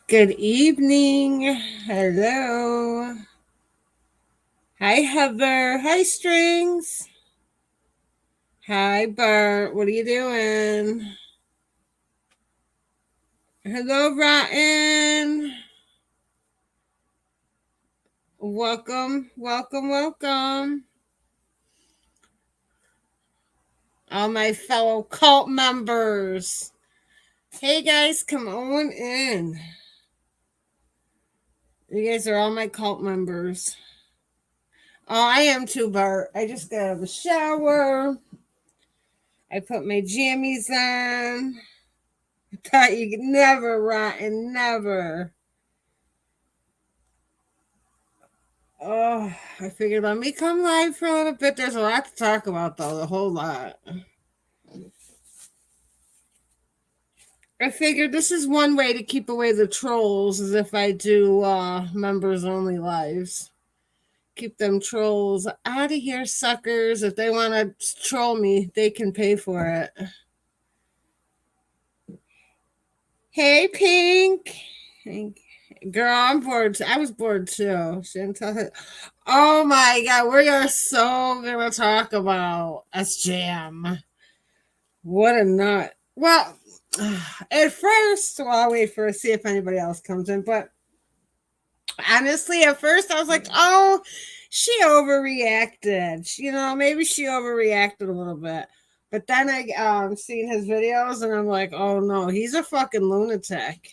Good evening. Hello. Hi, Heather. Hi, Strings. Hi, Bert. What are you doing? Hello, Rotten. Welcome, welcome, welcome. All my fellow cult members. Hey, guys, come on in. You guys are all my cult members. Oh, I am too, Bart. I just got out of the shower. I put my jammies on. Thought you could never, Rotten, never. Oh, I figured let me come live for a little bit. There's a lot to talk about, though, a whole lot. I figured this is one way to keep away the trolls, is if I do members only lives. Keep them trolls out of here, suckers. If they want to troll me, they can pay for it. Hey, Pink. Girl, I'm bored. I was bored too. Oh my God, we are so gonna talk about SJM. What a nut. Well, at first, well, I'll wait for see if anybody else comes in. But honestly, at first, I was like, oh, she overreacted. Maybe she overreacted a little bit. But then I seen his videos, and I'm like, oh no, he's a fucking lunatic.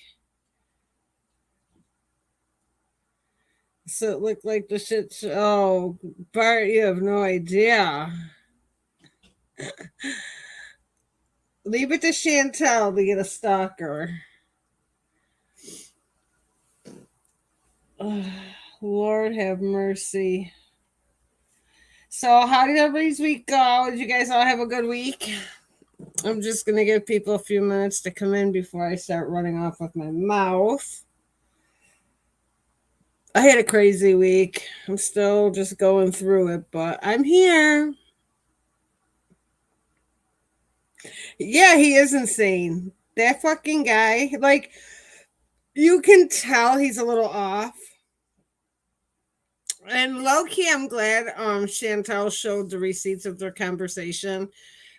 So it looked like the shit. Oh, Bart, you have no idea. Leave it to Chantel to get a stalker. Oh, Lord have mercy. So, how did everybody's week go? Did you guys all have a good week? I'm just going to give people a few minutes to come in before I start running off with my mouth. I had a crazy week. I'm still just going through it, but I'm here. Yeah, he is insane. That fucking guy, like, you can tell he's a little off. And low key, I'm glad Chantel showed the receipts of their conversation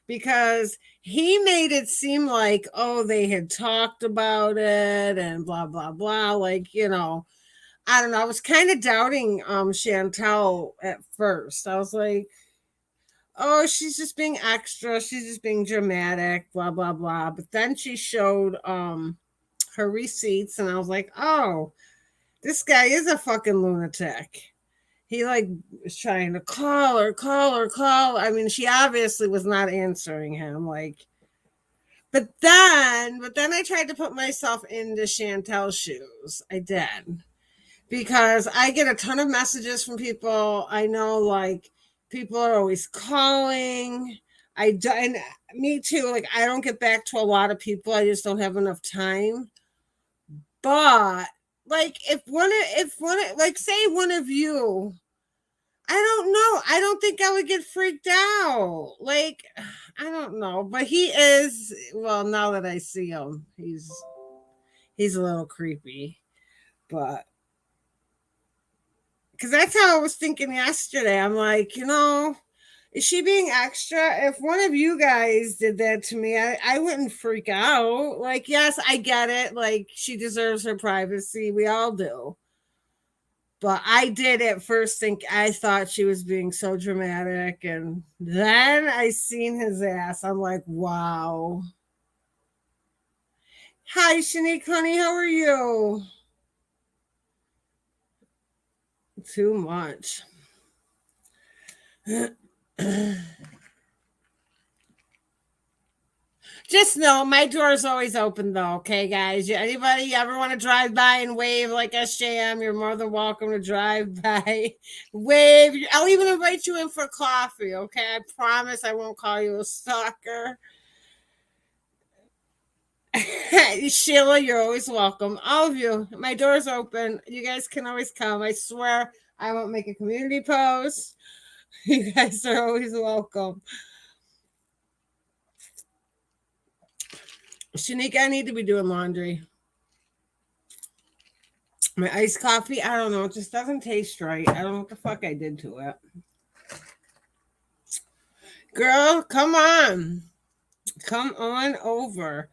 because he made it seem like, oh, they had talked about it and blah, blah, blah. Like, I don't know. I was kind of doubting Chantel at first. I was like, oh, she's just being extra. She's just being dramatic, blah, blah, blah. But then she showed her receipts, and I was like, oh, this guy is a fucking lunatic. He like was trying to call her, call her, call. I mean, she obviously was not answering him. Like, but then I tried to put myself into Chantel's shoes. I did because I get a ton of messages from people. I know, like, people are always calling. I do, and me too. Like, I don't get back to a lot of people. I just don't have enough time. But like, like, say one of you, I don't know. I don't think I would get freaked out. Like, I don't know. But he is, well, now that I see him, he's a little creepy. But because that's how I was thinking yesterday. I'm like, is she being extra? If one of you guys did that to me, I wouldn't freak out. Like, yes, I get it. Like, she deserves her privacy. We all do. But I did at first think I thought she was being so dramatic, and then I seen his ass. I'm like, wow. Hi, Shanique, honey, how are you? Too much. Just know my door is always open, though. Okay, guys. Anybody ever want to drive by and wave like SJM? You're more than welcome to drive by, wave. I'll even invite you in for coffee. Okay, I promise I won't call you a stalker. Sheila, you're always welcome. All of you, my door's open. You guys can always come. I swear I won't make a community post. You guys are always welcome. Shanika, I need to be doing laundry. My iced coffee, I don't know. It just doesn't taste right. I don't know what the fuck I did to it. Girl, come on. Come on over.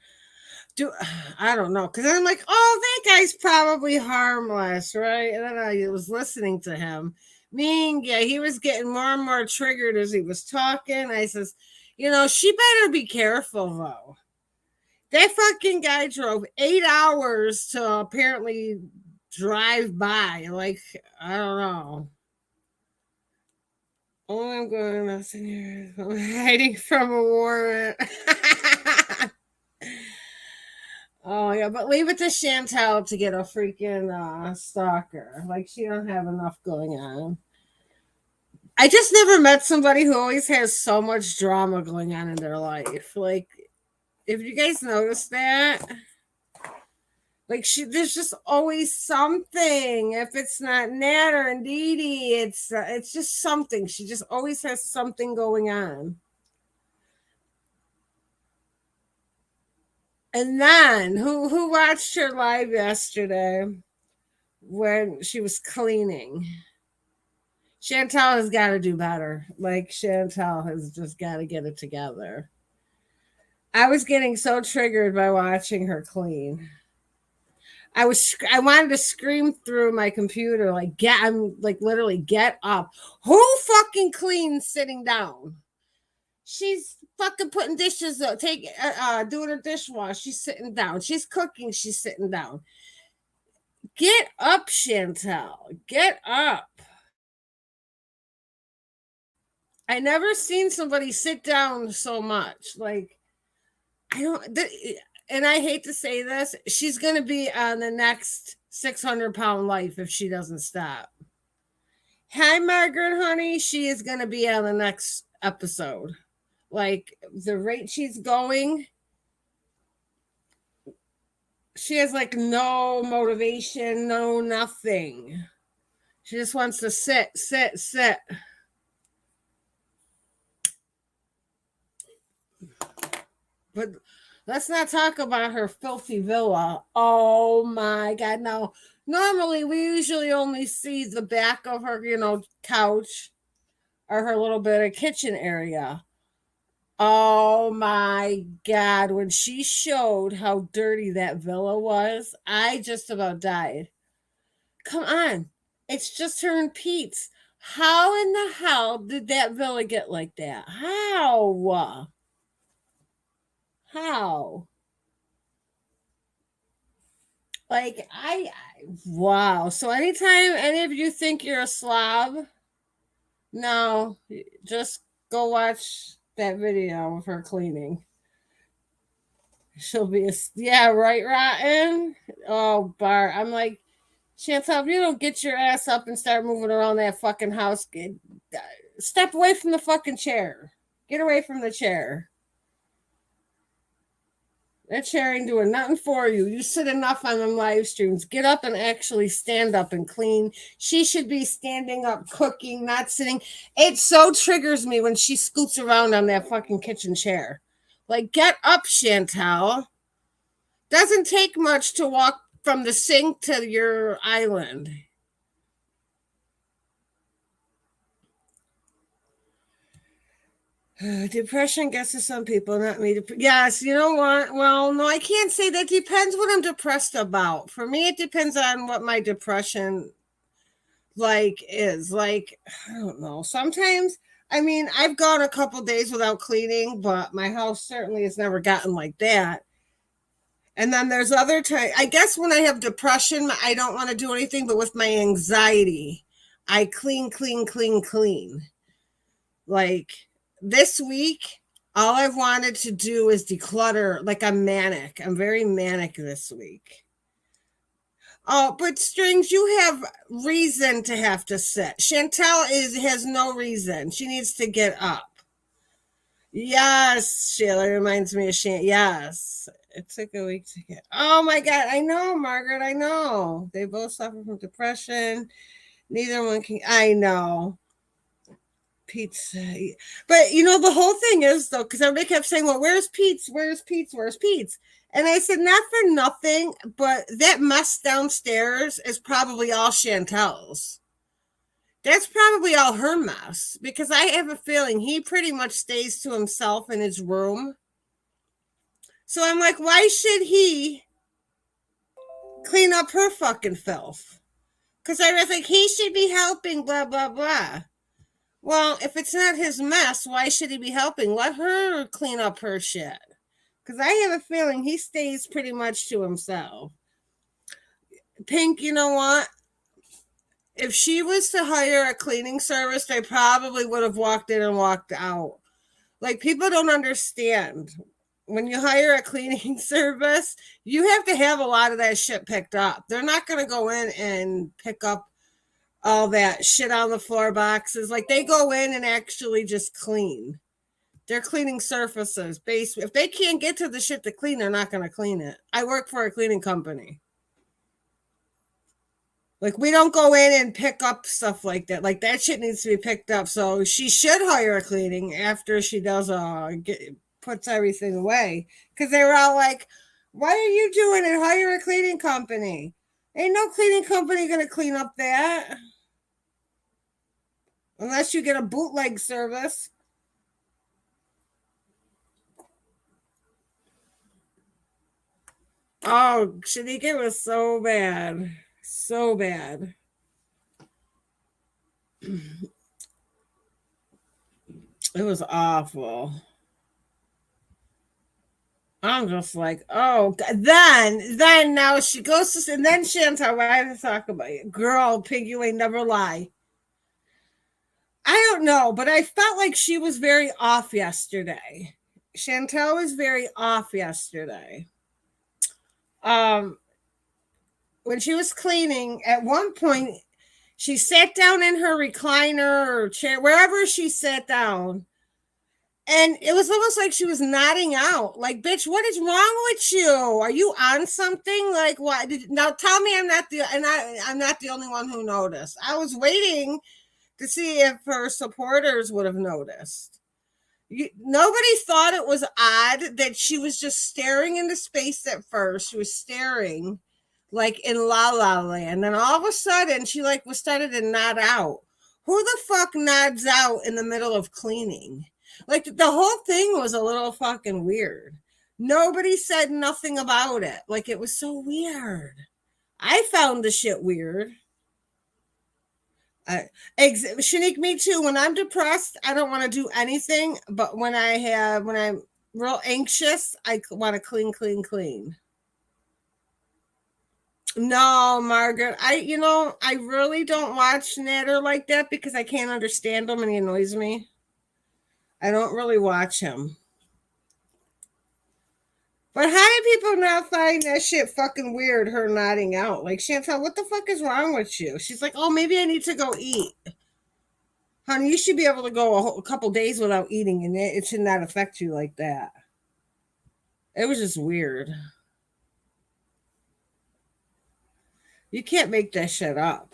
Do I don't know. Because I'm like, oh, that guy's probably harmless, right? And then I was listening to him. Meaning, yeah, he was getting more and more triggered as he was talking. I says, she better be careful, though. That fucking guy drove 8 hours to apparently drive by. Like, I don't know. Oh, I'm going to sit here. I'm hiding from a warrant. Oh yeah, but leave it to Chantel to get a freaking stalker. Like she don't have enough going on. I just never met somebody who always has so much drama going on in their life. Like, if you guys notice that, like there's just always something. If it's not Nat or Dee Dee, it's just something. She just always has something going on. And then who watched her live yesterday when she was cleaning? Chantel has got to do better. Like Chantel has just got to get it together. I was getting so triggered by watching her clean. I wanted to scream through my computer like I'm like literally get up. Who fucking cleans sitting down? She's fucking putting dishes up, doing her dishwash. She's sitting down. She's cooking. She's sitting down. Get up, Chantel. Get up. I never seen somebody sit down so much. Like I don't, and I hate to say this, she's going to be on the next 600-pound life if she doesn't stop. Hi, Margaret, honey. She is going to be on the next episode. Like the rate she's going, she has like no motivation, no nothing. She just wants to sit, sit, sit. But let's not talk about her filthy villa. Oh my God. No, normally we usually only see the back of her, couch or her little bit of kitchen area. Oh my God. When she showed how dirty that villa was, I just about died. Come on. It's just her and Pete's. How in the hell did that villa get like that? How? How? Like wow. So anytime any of you think you're a slob, no, just go watch that video of her cleaning. She'll be yeah, right, rotten. Oh, Bart, I'm like, Chantal, if you don't get your ass up and start moving around that fucking house, step away from the fucking chair. Get away from the chair. That chair ain't doing nothing for you. You sit enough on them live streams. Get up and actually stand up and clean. She should be standing up, cooking, not sitting. It so triggers me when she scoots around on that fucking kitchen chair. Like, get up, Chantal. Doesn't take much to walk from the sink to your island. Depression gets to some people, not me. Yes, you know what? Well, no, I can't say that. Depends what I'm depressed about. For me, it depends on what my depression is. Like, I don't know. Sometimes, I mean, I've gone a couple days without cleaning, but my house certainly has never gotten like that. And then there's other times. I guess when I have depression, I don't want to do anything. But with my anxiety, I clean, clean, clean, clean. Like this week, all I've wanted to do is declutter. Like I'm manic. I'm very manic this week. Oh, but Strings, you have reason to have to sit. Chantel has no reason. She needs to get up. Yes, Sheila reminds me of Shanny. Yes, it took a week to get. Oh my God, I know, Margaret. I know they both suffer from depression. Neither one can. I know. Pete's. But you know, the whole thing is though, because everybody kept saying, "Well, where's Pete's? Where's Pete's? Where's Pete's?" And I said, not for nothing, but that mess downstairs is probably all Chantel's. That's probably all her mess because I have a feeling he pretty much stays to himself in his room. So I'm like, why should he clean up her fucking filth? Because I was like, he should be helping, blah, blah, blah. Well, if it's not his mess, why should he be helping? Let her clean up her shit. Because I have a feeling he stays pretty much to himself. Pink, you know what? If she was to hire a cleaning service, they probably would have walked in and walked out. Like, people don't understand. When you hire a cleaning service, you have to have a lot of that shit picked up. They're not going to go in and pick up all that shit on the floor boxes. Like, they go in and actually just clean. They're cleaning surfaces. If they can't get to the shit to clean, they're not going to clean it. I work for a cleaning company. Like, we don't go in and pick up stuff like that. Like, that shit needs to be picked up. So she should hire a cleaning after she does puts everything away. Because they were all like, why are you doing it? Hire a cleaning company. Ain't no cleaning company going to clean up that. Unless you get a bootleg service. Oh, Shanika was so bad. So bad. It was awful. I'm just like, oh, then now she goes to, and then Chantal, why did I talk about it? Girl, pig, you ain't never lie. I don't know, but I felt like she was very off yesterday. Chantal was very off yesterday. When she was cleaning, at one point, she sat down in her recliner or chair, wherever she sat down. And it was almost like she was nodding out. Like, bitch, what is wrong with you? Are you on something? Like, what? Now tell me I'm not the only one who noticed. I was waiting to see if her supporters would have noticed. Nobody thought it was odd that she was just staring into space at first. She was staring like in La La Land. And then all of a sudden she like was started to nod out. Who the fuck nods out in the middle of cleaning? Like, the whole thing was a little fucking weird. Nobody said nothing about it. Like, it was so weird. I found the shit weird. Shanique, me too. When I'm depressed, I don't want to do anything. But when I'm real anxious, I want to clean, clean, clean. No, Margaret. I really don't watch Natter like that because I can't understand him and he annoys me. I don't really watch him. But how do people not find that shit fucking weird, her nodding out? Like, Chantal, what the fuck is wrong with you? She's like, oh, maybe I need to go eat. Honey, you should be able to go a couple days without eating, and it should not affect you like that. It was just weird. You can't make that shit up.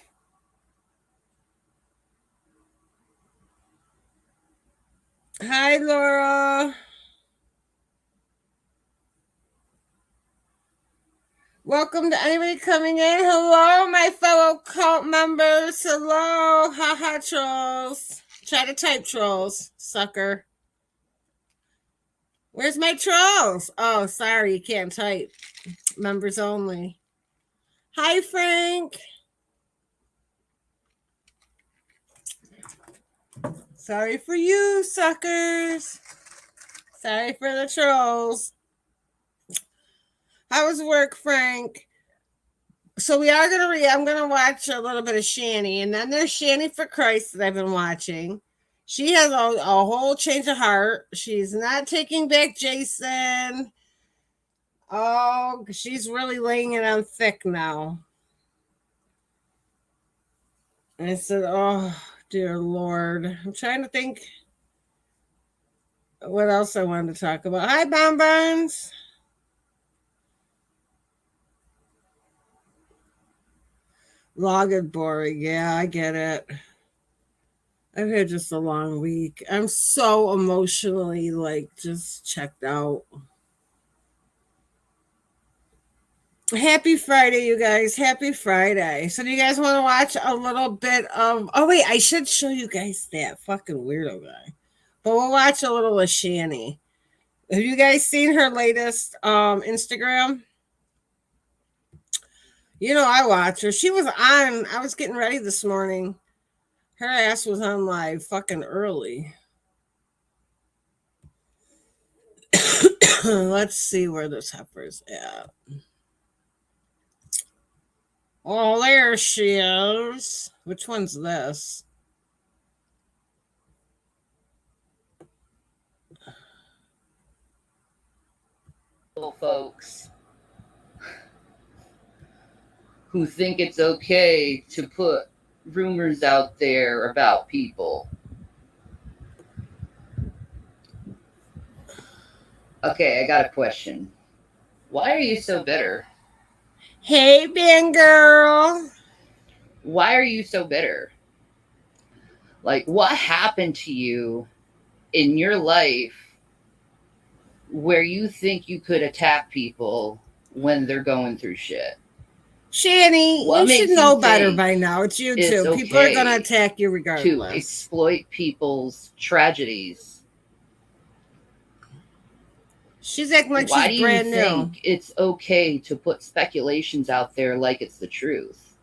Hi, Laura. Welcome to anybody coming in. Hello, my fellow cult members. Hello, haha, trolls. Try to type trolls, sucker. Where's my trolls? Oh, sorry, you can't type. Members only. Hi, Frank. Sorry for you, suckers. Sorry for the trolls. How was work, Frank? So I'm gonna watch a little bit of Shanny, and then there's Shanny for Christ that I've been watching. She has a whole change of heart. She's not taking back Jason. Oh, she's really laying it on thick now. And I said, oh, dear Lord. I'm trying to think what else I wanted to talk about. Hi, Bonbons. Logged boring. Yeah, I get it. I've had just a long week. I'm so emotionally like just checked out. Happy Friday, you guys. Happy Friday. So do you guys want to watch a little bit of oh wait, I should show you guys that fucking weirdo guy. But we'll watch a little of Shanny. Have you guys seen her latest Instagram? You know I watch her. She was on, I was getting ready this morning. Her ass was on live fucking early. Let's see where this heifer's at. Oh, there she is. Which one's this? Folks who think it's okay to put rumors out there about people. Okay, I got a question. Why are you so bitter? Hey, Ben girl. Why are you so bitter? Like, what happened to you in your life where you think you could attack people when they're going through shit? Shanny, What you should makes know you better think by now. It's you it's too. People are going to okay attack you to regardless. exploit people's tragedies? She's acting like Why she's do you brand new. think it's okay to put speculations out there like it's the truth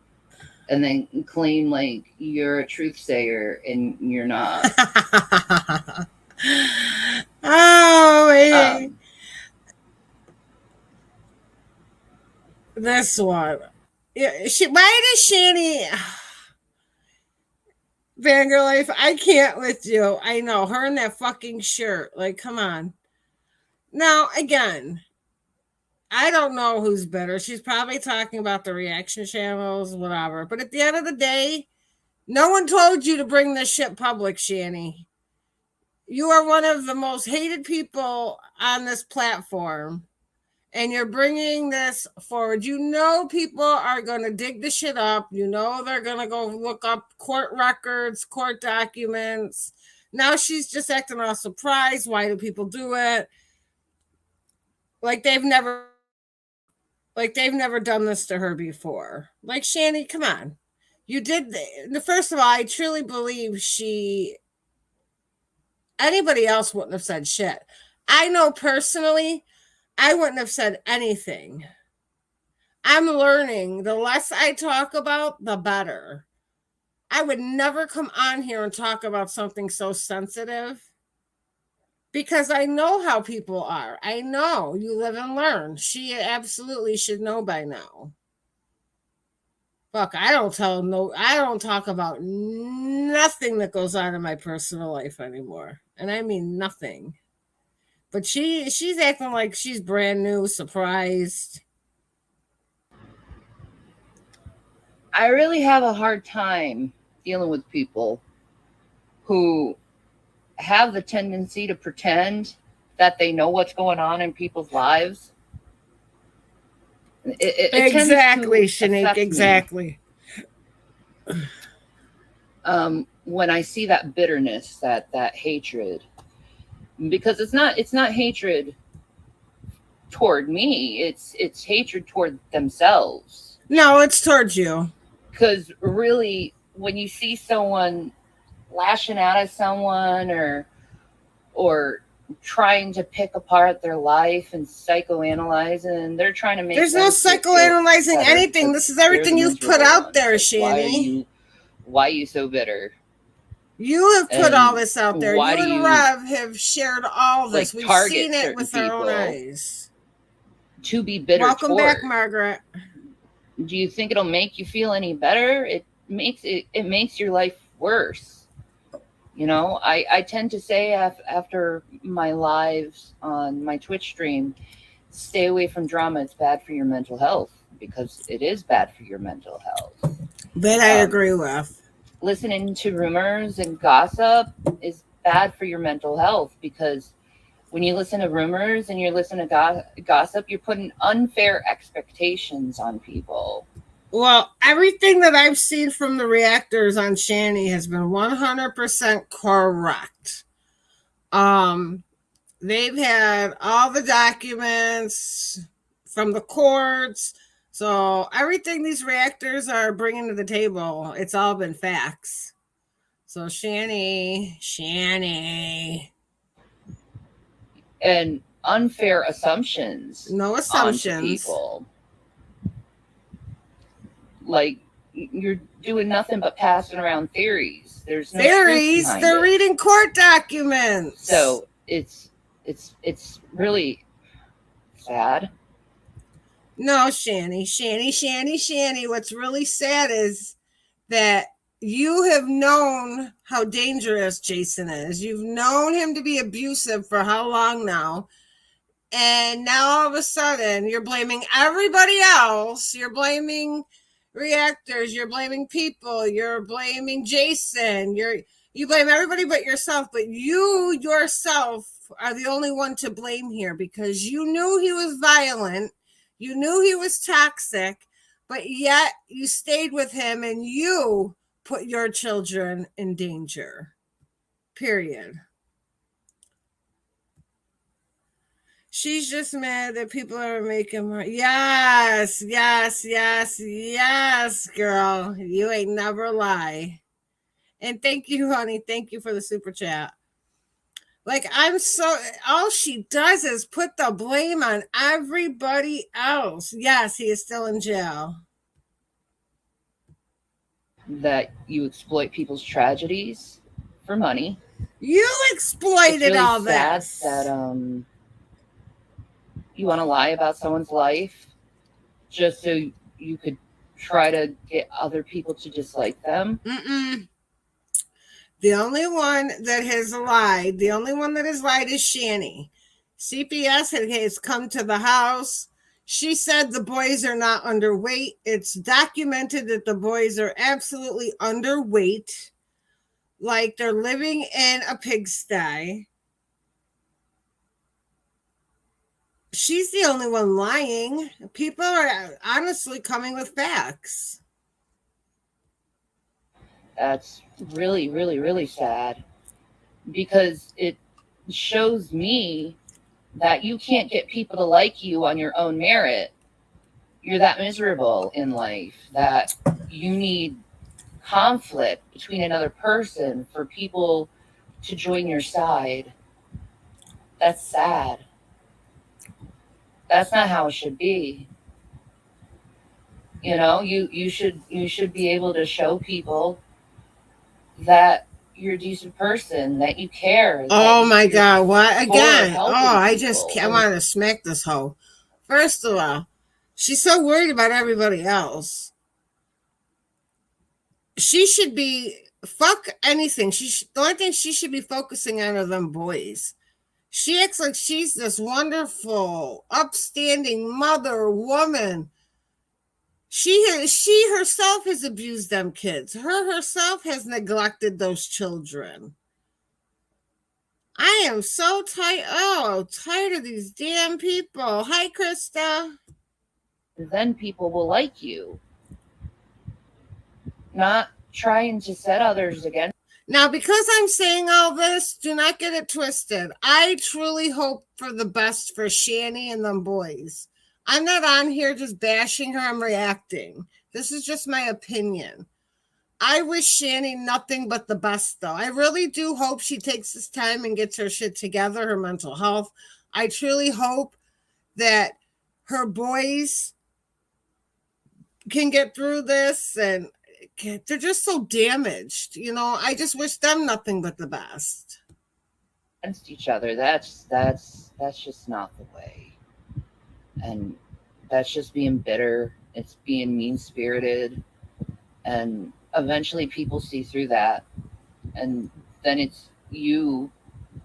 and then claim like you're a truth sayer and you're not? Oh, man. Um, This one. Yeah, why does Shanny Vanguard Life? I can't with you. I know her in that fucking shirt. Like, come on. Now, again, I don't know who's better. She's probably talking about the reaction channels, whatever. But at the end of the day, no one told you to bring this shit public, Shanny. You are one of the most hated people on this platform, and you're bringing this forward. You know people are going to dig the shit up. You know they're going to go look up court records, court documents. Now she's just acting all surprised. Why do people do it? Like they've never done this to her before. Like, Shanny, come on. You did first of all, I truly believe anybody else wouldn't have said shit. I know personally, I wouldn't have said anything. I'm learning the less I talk about, the better. I would never come on here and talk about something so sensitive because I know how people are. I know you live and learn. She absolutely should know by now. Fuck, I don't talk about nothing that goes on in my personal life anymore. And I mean nothing. But she's acting like she's brand new, surprised. I really have a hard time dealing with people who have the tendency to pretend that they know what's going on in people's lives. It Exactly, tends to Shanique, exactly. when I see that bitterness, that hatred, because it's not hatred toward me. It's hatred toward themselves. No, it's towards you. Because really, when you see someone lashing out at someone or trying to pick apart their life and psychoanalyze, and they're trying to make there's no psychoanalyzing anything. This is everything you've put out there, like, Shanny. Why are you so bitter? You have put all this out there. You and Rev have shared all this. Like, we've seen it with our own eyes. To be bitter. Welcome back, Margaret. Do you think it'll make you feel any better? It makes your life worse. You know, I tend to say after my lives on my Twitch stream, stay away from drama. It's bad for your mental health, because it is bad for your mental health. That I agree with. Listening to rumors and gossip is bad for your mental health, because when you listen to rumors and you listen to gossip, you're putting unfair expectations on people. Well, everything that I've seen from the reactors on Shanny has been 100% correct. Um, they've had all the documents from the courts. So everything these reactors are bringing to the table, it's all been facts. So Shanny, and unfair assumptions no onto assumptions. people. Like you're doing nothing but passing around theories. There's no truth Theories, behind they're it. reading court documents. So it's really sad. No, Shanny. What's really sad is that you have known how dangerous Jason is. You've known him to be abusive for how long now? And now all of a sudden you're blaming everybody else. You're blaming reactors, you're blaming people, you're blaming Jason, you blame everybody but yourself, but you yourself are the only one to blame here because you knew he was violent, you knew he was toxic, but yet you stayed with him and you put your children in danger. Period. She's just mad that people are making her. Yes, girl. You ain't never lie. And thank you, honey. Thank you for the super chat. Like, I'm so. All she does is put the blame on everybody else. Yes, he is still in jail. That you exploit people's tragedies for money. You exploited really all sad this. That you want to lie about someone's life just so you could try to get other people to dislike them. The only one that has lied, is Shanny. CPS has come to the house. She said the boys are not underweight. It's documented that the boys are absolutely underweight, like they're living in a pigsty. She's the only one lying. People are honestly coming with facts. That's really, really, really sad because it shows me that you can't get people to like you on your own merit. You're that miserable in life that you need conflict between another person for people to join your side. That's sad. That's not how it should be. You know, you should be able to show people that you're a decent person, that you care. Oh that my God, what again? Oh, I want to smack this hoe. First of all, she's so worried about everybody else. She should be fuck anything. The only thing she should be focusing on are them boys. She acts like she's this wonderful, upstanding mother, woman. She herself has abused them kids. Her herself has neglected those children. I am so tired of these damn people. Hi, Krista. Then people will like you. Not trying to set others against. Now, because I'm saying all this, do not get it twisted. I truly hope for the best for Shanny and them boys. I'm not on here just bashing her. I'm reacting. This is just my opinion. I wish Shanny nothing but the best, though. I really do hope she takes this time and gets her shit together, her mental health. I truly hope that her boys can get through this, and they're just so damaged. You know, I just wish them nothing but the best. Against each other. That's just not the way. And that's just being bitter. It's being mean-spirited. And eventually people see through that. And then it's you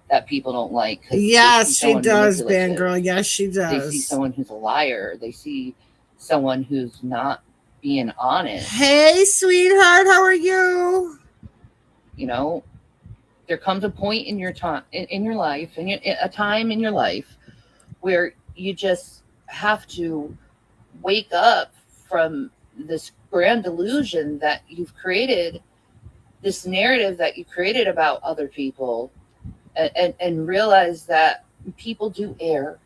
that people don't like. Yes, she does, Band Girl. Yes, she does. They see someone who's a liar. They see someone who's not being honest. Hey, sweetheart, how are you? You know, there comes a point in your time, in your life, a time in your life where you just have to wake up from this grand illusion that you've created, this narrative that you created about other people, and realize that people do err,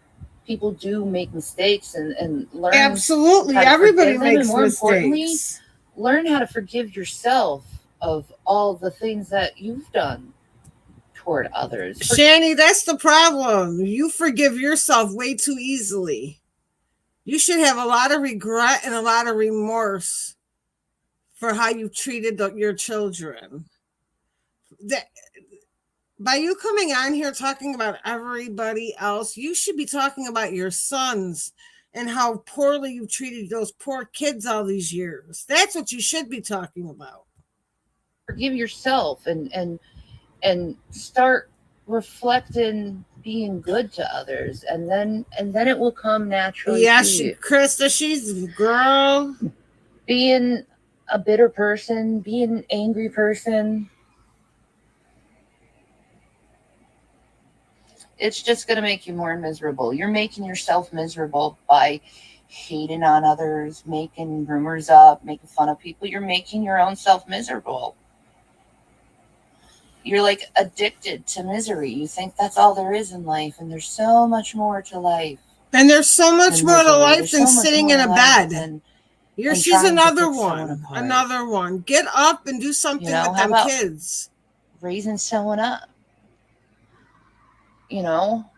people do make mistakes, and learn Absolutely. how to Everybody forgive them, and makes more importantly, mistakes. learn how to forgive yourself of all the things that you've done toward others. Shanny, that's the problem. You forgive yourself way too easily. You should have a lot of regret and a lot of remorse for how you treated your children. That by you coming on here talking about everybody else, you should be talking about your sons and how poorly you treated those poor kids all these years. That's what you should be talking about. Forgive yourself, and start reflecting being good to others, and then it will come naturally Yeah, to you. Krista, she's girl. Being a bitter person, being an angry person, it's just going to make you more miserable. You're making yourself miserable by hating on others, making rumors up, making fun of people. You're making your own self miserable. You're like addicted to misery. You think that's all there is in life, and there's so much more to life And there's so much than more to misery. life There's than so much sitting more in to a life bed. than She's trying to another pick someone one. apart. Another one. Get up and do something with How them about kids. raising someone up?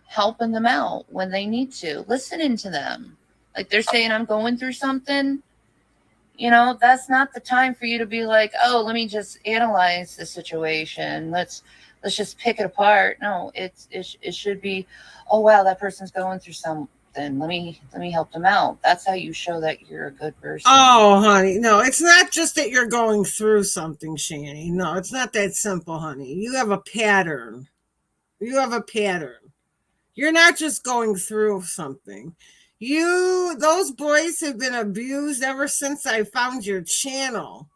Helping them out when they need to, listening to them. Like they're saying, I'm going through something. That's not the time for you to be like, oh, let me just analyze the situation. Let's just pick it apart. No, it should be, oh wow, that person's going through something. Let me help them out. That's how you show that you're a good person. Oh, honey, no, it's not just that you're going through something, Shanny. No, it's not that simple, honey. You have a pattern. You have a pattern. You're not just going through something. Those boys have been abused ever since I found your channel.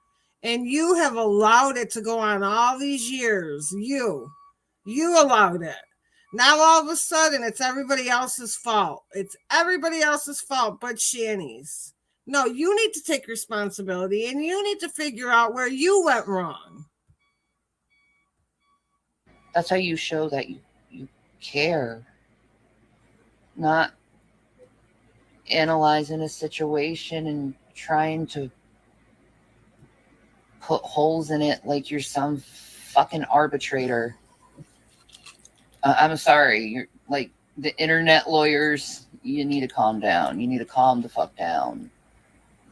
And you have allowed it to go on all these years. You allowed it. Now all of a sudden it's everybody else's fault. It's everybody else's fault but Shanny's. No, you need to take responsibility and you need to figure out where you went wrong. That's how you show that you care, not analyzing a situation and trying to put holes in it like you're some fucking arbitrator. I'm sorry, you're like the internet lawyers. You need to calm down. You need to calm the fuck down.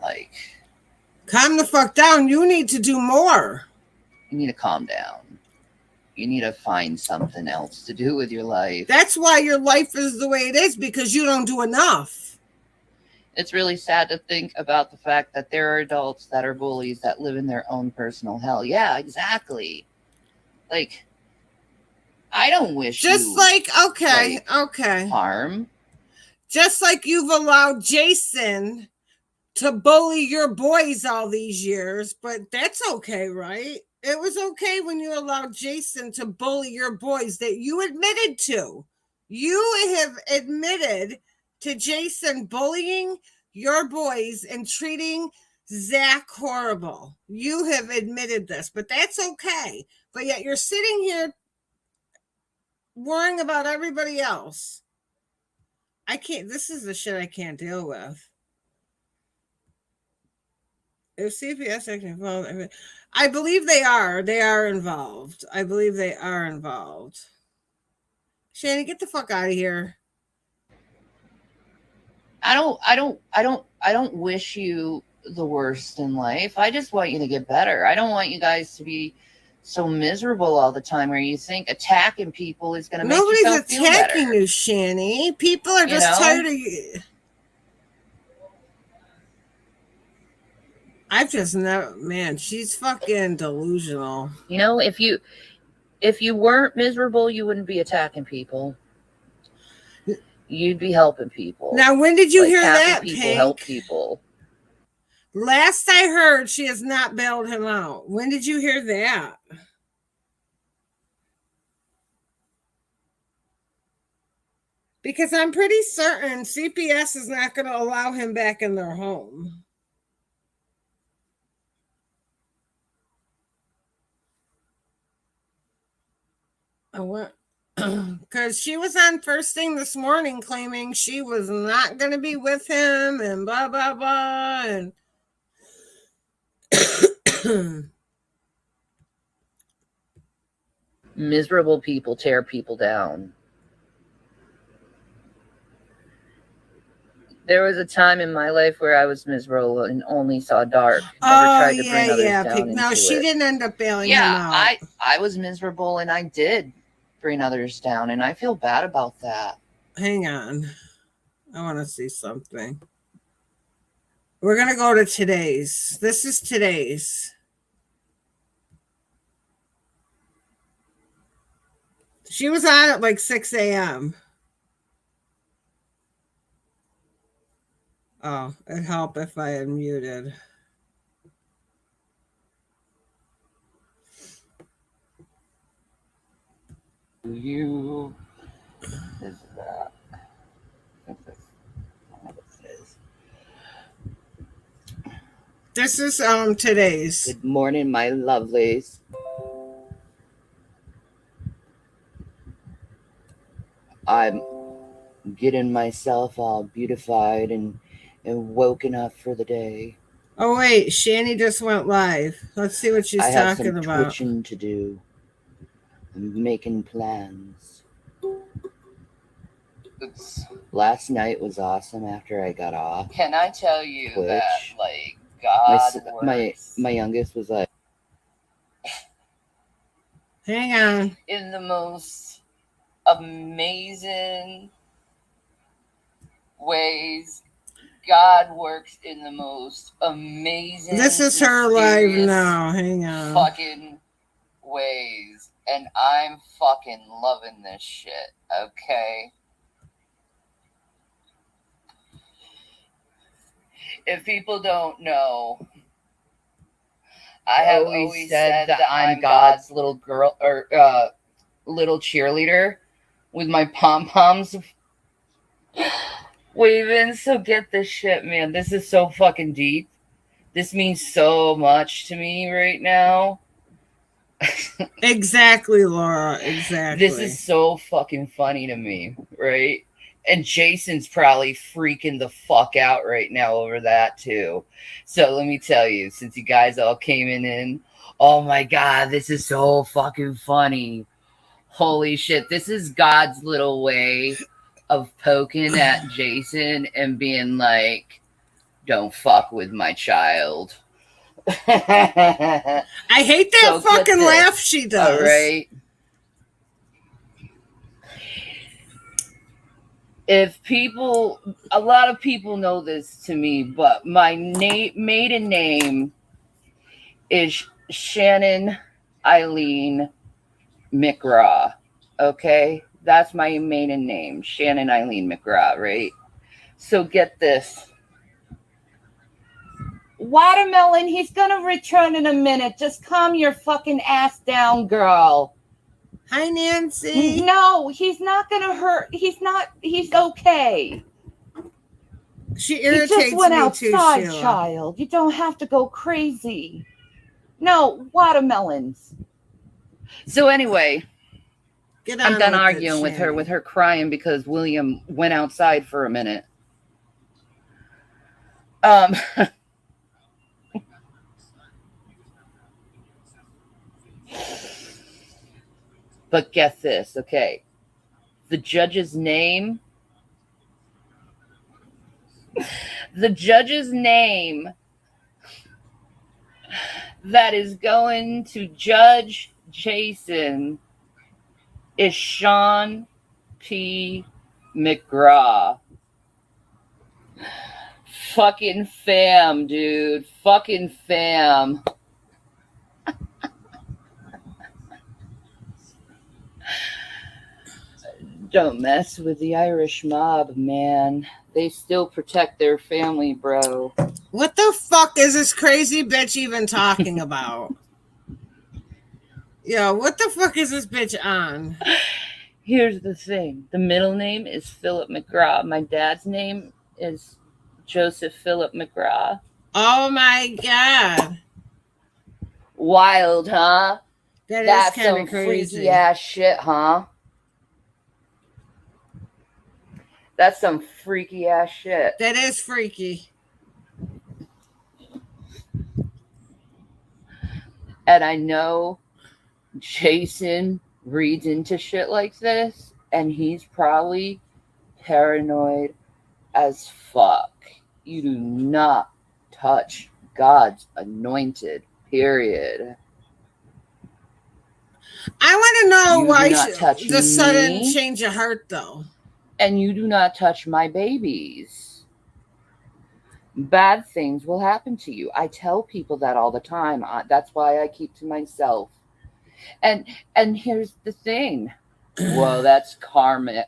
Like, calm the fuck down. You need to do more. You need to calm down. You need to find something else to do with your life. That's why your life is the way it is, because you don't do enough. It's really sad to think about the fact that there are adults that are bullies that live in their own personal hell. Yeah, exactly. Like, I don't wish just you, like okay harm. Just like you've allowed Jason to bully your boys all these years, but that's okay, right? It was okay when you allowed Jason to bully your boys that you admitted to. You have admitted to Jason bullying your boys and treating Zach horrible. You have admitted this, but that's okay. But yet you're sitting here worrying about everybody else. I can't, this is the shit I can't deal with. If CPS actually involved, I believe they are. They are involved. I believe they are involved. Shanny, get the fuck out of here. I don't wish you the worst in life. I just want you to get better. I don't want you guys to be so miserable all the time where you think attacking people is going to make yourself feel better. Nobody's attacking you, Shanny. People are just tired of you. I've just never, man, she's fucking delusional. If you weren't miserable, you wouldn't be attacking people. You'd be helping people. Now, when did you hear that, people Pink? help people. Last I heard, she has not bailed him out. When did you hear that? Because I'm pretty certain CPS is not going to allow him back in their home. what? Because she was on first thing this morning claiming she was not going to be with him and blah, blah, blah. And Miserable people tear people down. There was a time in my life where I was miserable and only saw dark. Never tried to bring others down No, she it. didn't end up bailing him out. I was miserable and I did bring others down, and I feel bad about that. Hang on. I want to see something. We're going to go to today's. This is today's. She was on at like 6 a.m. Oh, it'd help if I had muted. You is that? This is today's. Good morning, my lovelies. I'm getting myself all beautified and woken up for the day. Oh wait, Shanny just went live. Let's see what she's talking about. I have some twitching to do. I'm making plans. Last night was awesome after I got off. Can I tell you Twitch. That, like, God my youngest was like, hang on. In the most amazing ways. God works in the most amazing. This is her live now. Hang on. Fucking ways. And I'm fucking loving this shit. Okay. If people don't know, I have always said that I'm God's little girl or little cheerleader with my pom-poms waving. So get this shit, man. This is so fucking deep. This means so much to me right now. Exactly, Laura. Exactly. This is so fucking funny to me, right? And Jason's probably freaking the fuck out right now over that too. So let me tell you, since you guys all came in, oh my God, this is so fucking funny. Holy shit. This is God's little way of poking at Jason and being like, don't fuck with my child. I hate that fucking laugh she does. All right. A lot of people know this to me, but my maiden name is Shannon Eileen McGraw. Okay? That's my maiden name, Shannon Eileen McGraw, right? So get this. Watermelon, he's gonna return in a minute. Just calm your fucking ass down, girl. Hi, Nancy. No, he's not gonna hurt. He's okay. She irritates me too. You just went outside, child. You don't have to go crazy. No, watermelons. So anyway, I'm done arguing with her crying because William went outside for a minute. But get this, okay? The judge's name that is going to judge Jason is Sean P. McGraw. Fucking fam, dude. Fucking fam. Don't mess with the Irish mob, man. They still protect their family, bro. What the fuck is this crazy bitch even talking about? Yo, what the fuck is this bitch on? Here's the thing. The middle name is Philip McGraw. My dad's name is Joseph Philip McGraw. Oh my God. Wild, huh? That is That's kind some of crazy. freaky ass shit, huh? That's some freaky ass shit. That is freaky. And I know Jason reads into shit like this, and he's probably paranoid as fuck. You do not touch God's anointed, period. I want to know You why do not touch the sudden me. change of heart, though. And you do not touch my babies. Bad things will happen to you. I tell people that all the time. That's why I keep to myself. And here's the thing. Whoa, that's karmatic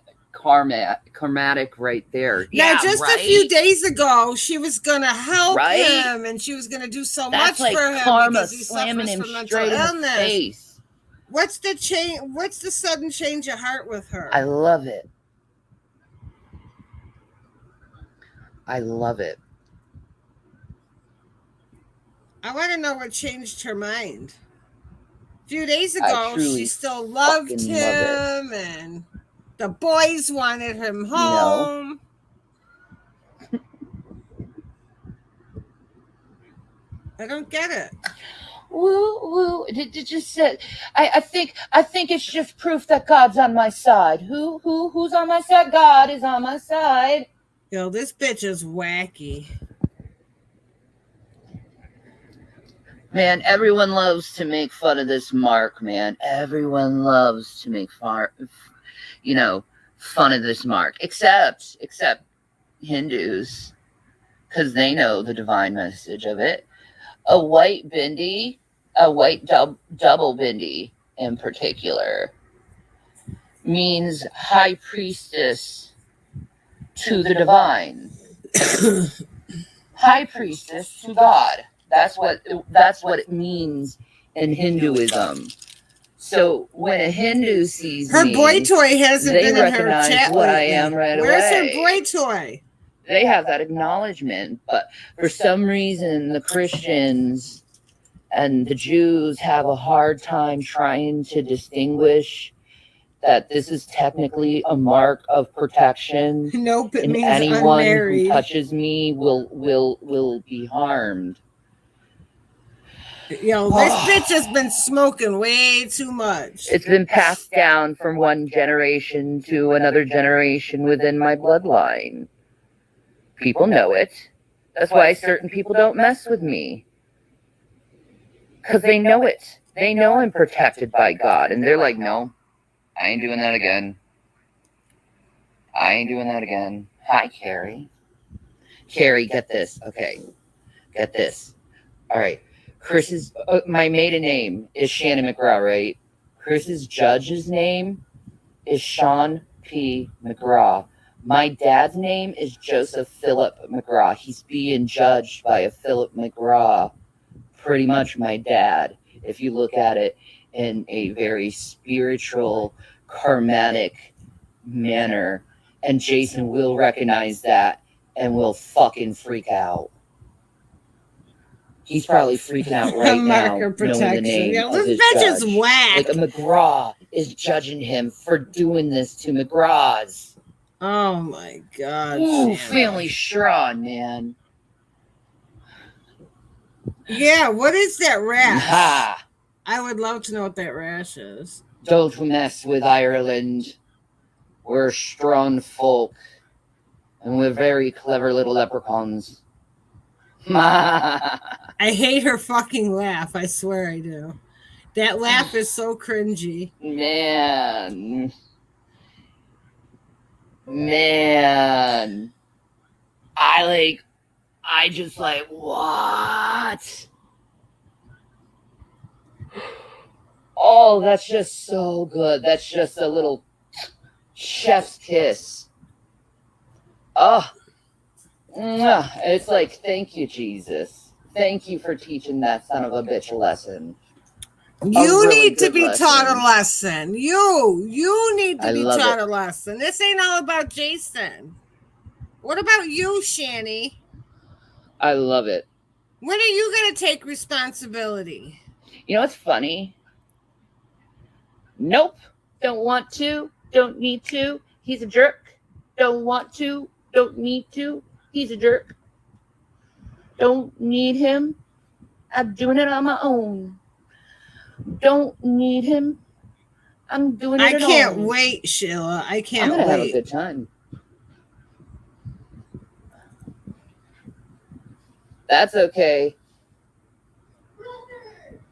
right there. Now, Yeah, just right? a few days ago, she was going to help Right? him, and she was going to do so That's much like for him karma because he slamming suffers him from mental straight in the illness. face. What's the change? What's the sudden change of heart with her? I love it. I love it. I want to know what changed her mind. A few days I ago, truly she still loved fucking love him, and the boys wanted him You know? home. I don't get it. Woo. It just said. I think it's just proof that God's on my side. Who's on my side? God is on my side. Yo, this bitch is wacky. Man, everyone loves to make fun of this Mark, man. Everyone loves to make fun of this Mark. Except Hindus, because they know the divine message of it. A white bindi, a white double bindi in particular, means high priestess to the divine. High priestess to God. That's what it means in Hinduism. So when a Hindu sees Her me, boy toy hasn't they been in her recognize chat what I lately. am right Where's away. her boy toy? They have that acknowledgement, but for some reason the Christians and the Jews have a hard time trying to distinguish that this is technically a mark of protection. Nope, it And means anyone unmarried. who touches me will be harmed. Yo, this bitch has been smoking way too much. It's been passed down from one generation to another generation within my bloodline. People know it. That's why certain people don't mess with me. Because they know it. They know I'm protected by God. And they're like, no, I ain't doing that again. I ain't doing that again. Hi, Carrie. Carrie, get this. Okay. Get this. All right. Chris's, my maiden name is Shannon McGraw, right? Chris's judge's name is Sean P. McGraw. My dad's name is Joseph Philip McGraw. He's being judged by a Philip McGraw. Pretty much my dad, if you look at it in a very spiritual, karmatic manner. And Jason will recognize that and will fucking freak out. He's probably freaking out right now, knowing the name Yo, of this his bitch judge. is whack. Like a McGraw is judging him for doing this to McGraws. Oh my God. Ooh, Shannon. family strong, man. Yeah, what is that rash? Ha! I would love to know what that rash is. Don't mess with Ireland. We're strong folk. And we're very clever little leprechauns. I hate her fucking laugh. I swear I do. That laugh is so cringy. Man. I just like, what? Oh, that's just so good. That's just a little chef's kiss. Oh, it's like, thank you, Jesus. Thank you for teaching that son of a bitch a lesson. You really need to good be lesson. taught a lesson. You need to I be love taught it. a lesson. This ain't all about Jason. What about you, Shanny? I love it. When are you going to take responsibility? You know what's funny? Nope. Don't want to. Don't need to. He's a jerk. Don't want to. Don't need to. He's a jerk. Don't need him. I'm doing it on my own. Don't need him. I'm doing it I alone. can't wait, Sheila. I I'm can't gonna have a wait. good time. That's okay.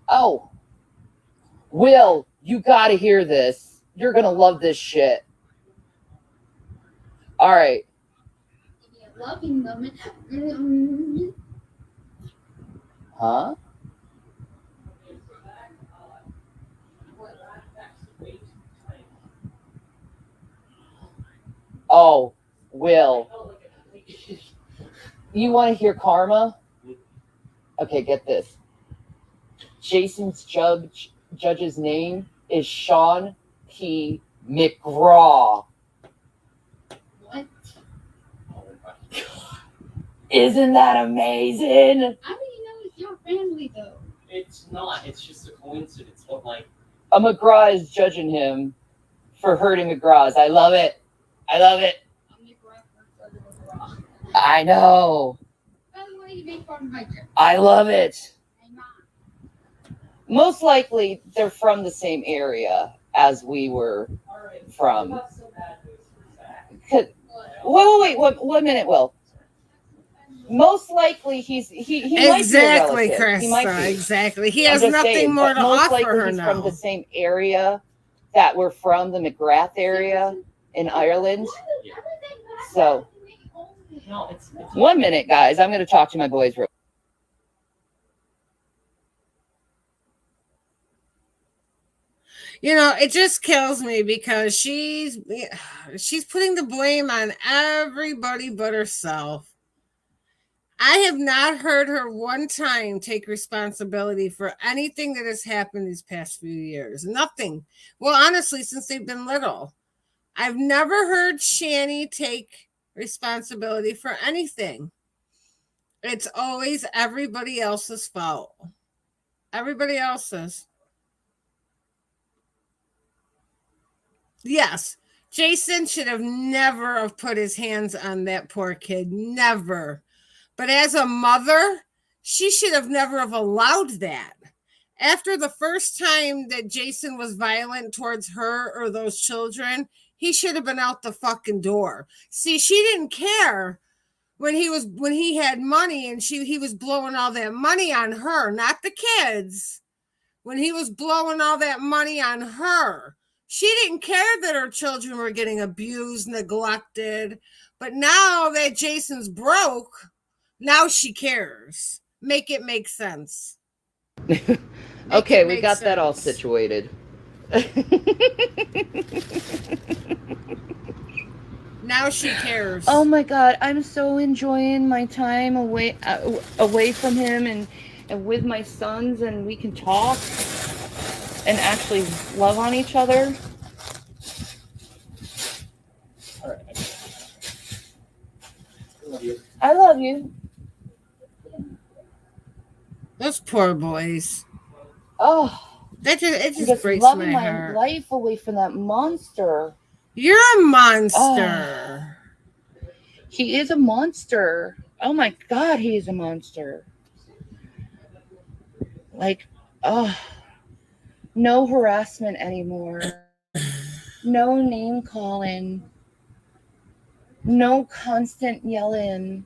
Oh, Will, you gotta hear this. You're gonna love this shit. All right. Loving them. Huh? Oh, Will. You want to hear karma? Okay, get this. Jason's judge's name is Sean P. McGraw. What? Isn't that amazing? How do you know it's your family though? It's not. It's just a coincidence. But like, A McGraw is judging him for hurting McGraws. I love it. I love it. I'm your brother. I know. By the way, you make fun of my joke. I love it. I'm not. Most likely, they're from the same area as we were all right, from. not so bad news for Zach. Wait, one minute, Will. Most likely, he might Exactly, be a relative. He might Krista. be. Exactly. He I'm has just nothing saying, more but to most offer likely her he's now. from the same area that we're from, the McGrath area in Ireland. So, No, it's 1 minute, guys. I'm going to talk to my boys real. You know, it just kills me because she's putting the blame on everybody but herself. I have not heard her one time take responsibility for anything that has happened these past few years. Nothing. Well, honestly, since they've been little, I've never heard Shanny take responsibility for anything. It's always everybody else's fault. Everybody else's. Yes, Jason should have never have put his hands on that poor kid. Never. But as a mother, she should have never have allowed that. After the first time that Jason was violent towards her or those children, he should have been out the fucking door. See, she didn't care when he had money and he was blowing all that money on her, not the kids. When he was blowing all that money on her, she didn't care that her children were getting abused, neglected. But now that Jason's broke, now she cares. Make it make sense. Okay, we got that all situated. Now she cares. Oh my God, I'm so enjoying my time away from him and with my sons, and we can talk and actually love on each other. all right. I love you. I love you. Those poor boys. Oh, It I'm just just breaks loving my my heart. life away from that monster. You're a monster. He is a monster. Oh my God, he is a monster. Like, no harassment anymore. No name calling. No constant yelling.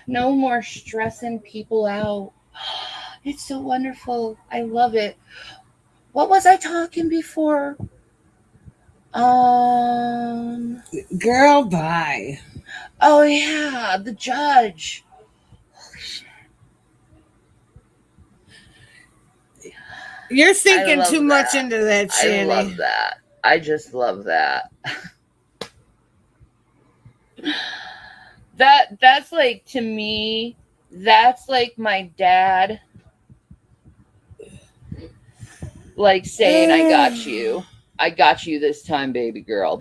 No more stressing people out. It's so wonderful. I love it. What was I talking before? Girl, bye. Oh yeah, the judge. Holy shit. You're thinking love too much that. into that, Shanny. I love that. I just love that. That's like, to me, that's like my dad like saying, I got you this time, baby girl.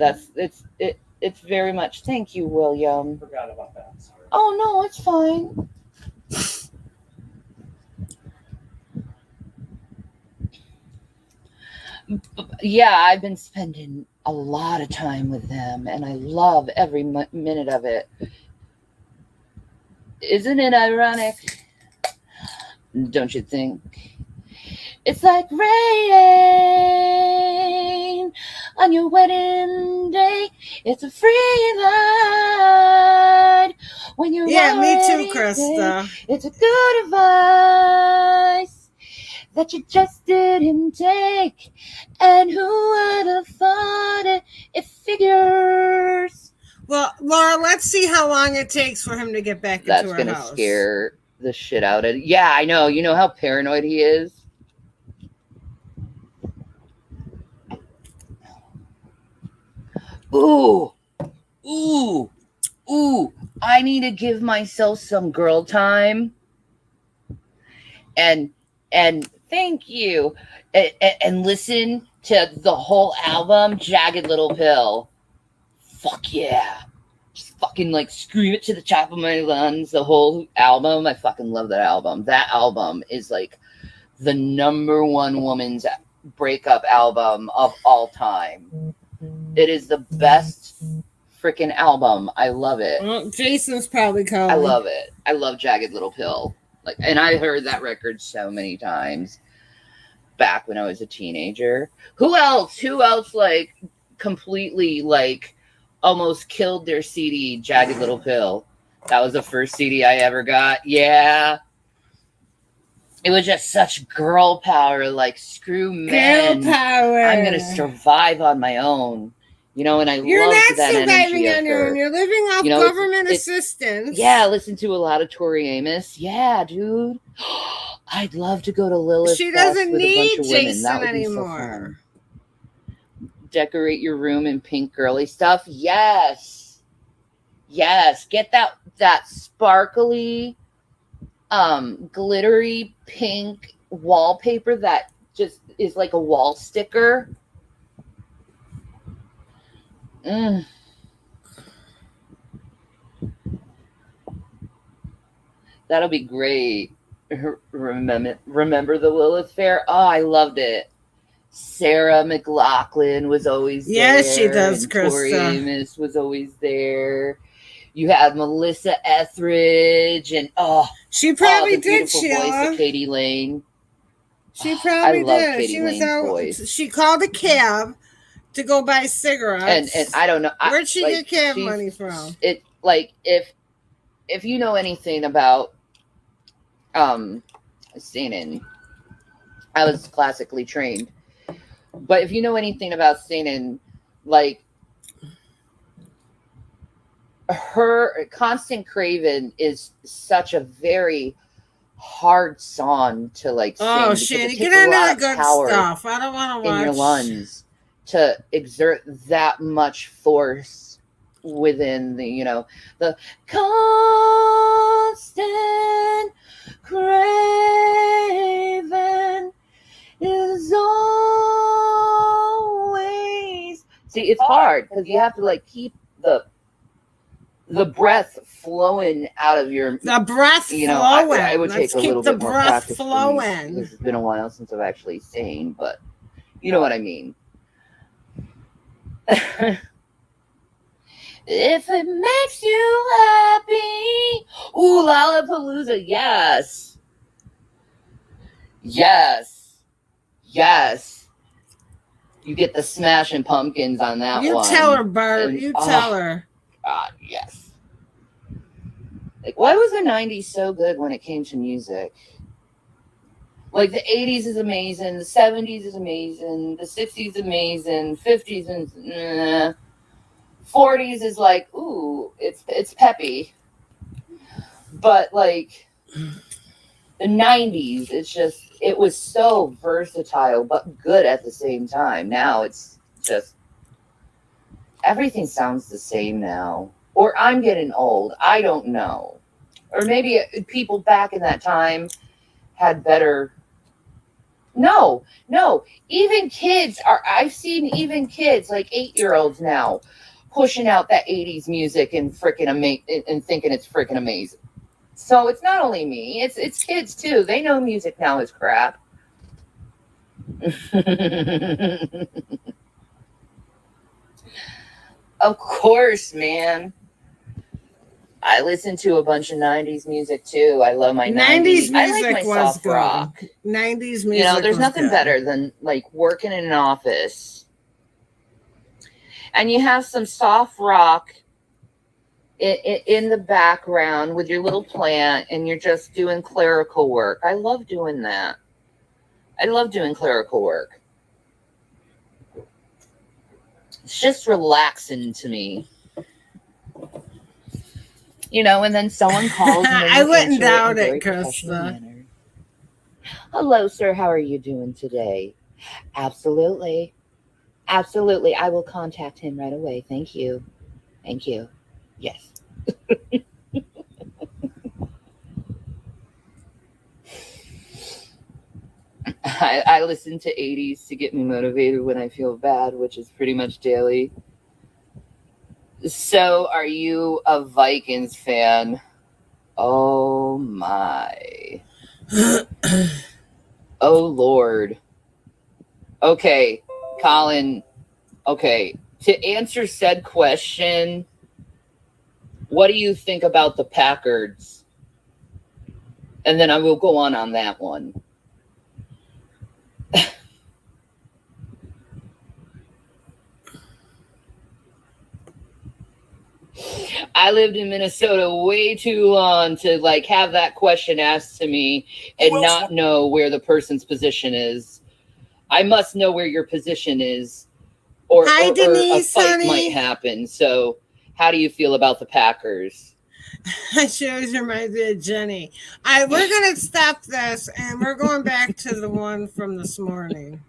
It's very much, thank you, William. Forgot about that. Sorry. Oh no, it's fine. Yeah, I've been spending a lot of time with them, and I love every minute of it. Isn't it ironic? Don't you think? It's like rain on your wedding day. It's a free ride when you're Yeah, me too, already paid. Krista. It's a good advice that you just didn't take. And who would have thought it? It figures. Well, Laura, let's see how long it takes for him to get back That's into our gonna house. scare the shit out of. Yeah, I know. You know how paranoid he is. Ooh, ooh, ooh. I need to give myself some girl time. And thank you. And listen to the whole album, Jagged Little Pill. Fuck yeah. Just fucking like scream it to the top of my lungs. The whole album. I fucking love that album. That album is like the number one woman's breakup album of all time. It is the best freaking album. I love it. Well, Jason's probably calling. I love it. I love Jagged Little Pill. Like, and I heard that record so many times back when I was a teenager. Who else? Like completely like almost killed their CD, Jagged Little Pill. That was the first CD I ever got. Yeah. It was just such girl power. Like, screw men. Girl power. I'm going to survive on my own. You know, and You're loved not that surviving energy on of your her. own. You're living off You know, government assistance. Yeah, listen to a lot of Tori Amos. Yeah, dude. I'd love to go to Lilith She Fest doesn't with a bunch need of women. Jason That would be anymore. so fun. Decorate your room in pink girly stuff. Yes. Yes. Get that sparkly, glittery pink wallpaper that just is like a wall sticker. That'll be great. Remember the Lilith Fair? Oh, I loved it. Sarah McLachlan was always there. Yes, she does, and Tori Krista. Amos was always there. You had Melissa Etheridge and She probably the did, beautiful voice Sheila. of Katie Lane. She probably I love did. Katie She was Lane's out. voice. She called a cab to go buy cigarettes. And I don't know. Where'd she like, get cab money from? It like if you know anything about singing, I was classically trained. But if you know anything about singing, like her Constant Craven is such a very hard song to like sing. Oh, because Shanny, it get takes a into lot the of good power stuff. I don't want to watch. in your lungs to exert that much force within the constant craven is always. See, it's hard because you have to like keep the breath flowing out of your. The breath flowing. I would Let's take a keep little the bit more breath practice for me, flowing. because it's been a while since I've actually sang, but you know what I mean. If it makes you happy, ooh, Lollapalooza, yes. You get the Smashing Pumpkins on that You one. tell her, Bart. And- You tell her. God, yes. Like, why was the 90s so good when it came to music? Like, the 80s is amazing, the 70s is amazing, the 60s is amazing, 50s is 40s is like, ooh, it's peppy. But like the 90s, it was so versatile but good at the same time. Now it's just everything sounds the same now. Or I'm getting old. I don't know. Or maybe people back in that time had better. No. Even kids I've seen even kids like 8-year-olds now pushing out that 80s music and freaking and thinking it's freaking amazing. So it's not only me, it's kids too. They know music now is crap. Of course, man. I listen to a bunch of 90s music too. I love my 90s. 90s I like music my was soft good. rock. 90s music You know, there's was nothing good. better than like working in an office and you have some soft rock in the background with your little plant and you're just doing clerical work. I love doing that. I love doing clerical work. It's just relaxing to me. You know, and then someone calls and then I you wouldn't answer doubt in a it, very professional Krista. manner. Hello, sir. How are you doing today? Absolutely. Absolutely. I will contact him right away. Thank you. Thank you. Yes. I listen to 80s to get me motivated when I feel bad, which is pretty much daily. So, are you a Vikings fan? Oh my. Oh Lord. Okay, Colin. Okay, to answer said question, what do you think about the Packers? And then I will go on that one. I lived in Minnesota way too long to like have that question asked to me and not know where the person's position is. I must know where your position is, or Hi, a Denise, fight honey. might happen. So, how do you feel about the Packers? She always reminds me of Jenny. We're gonna stop this and we're going back to the one from this morning.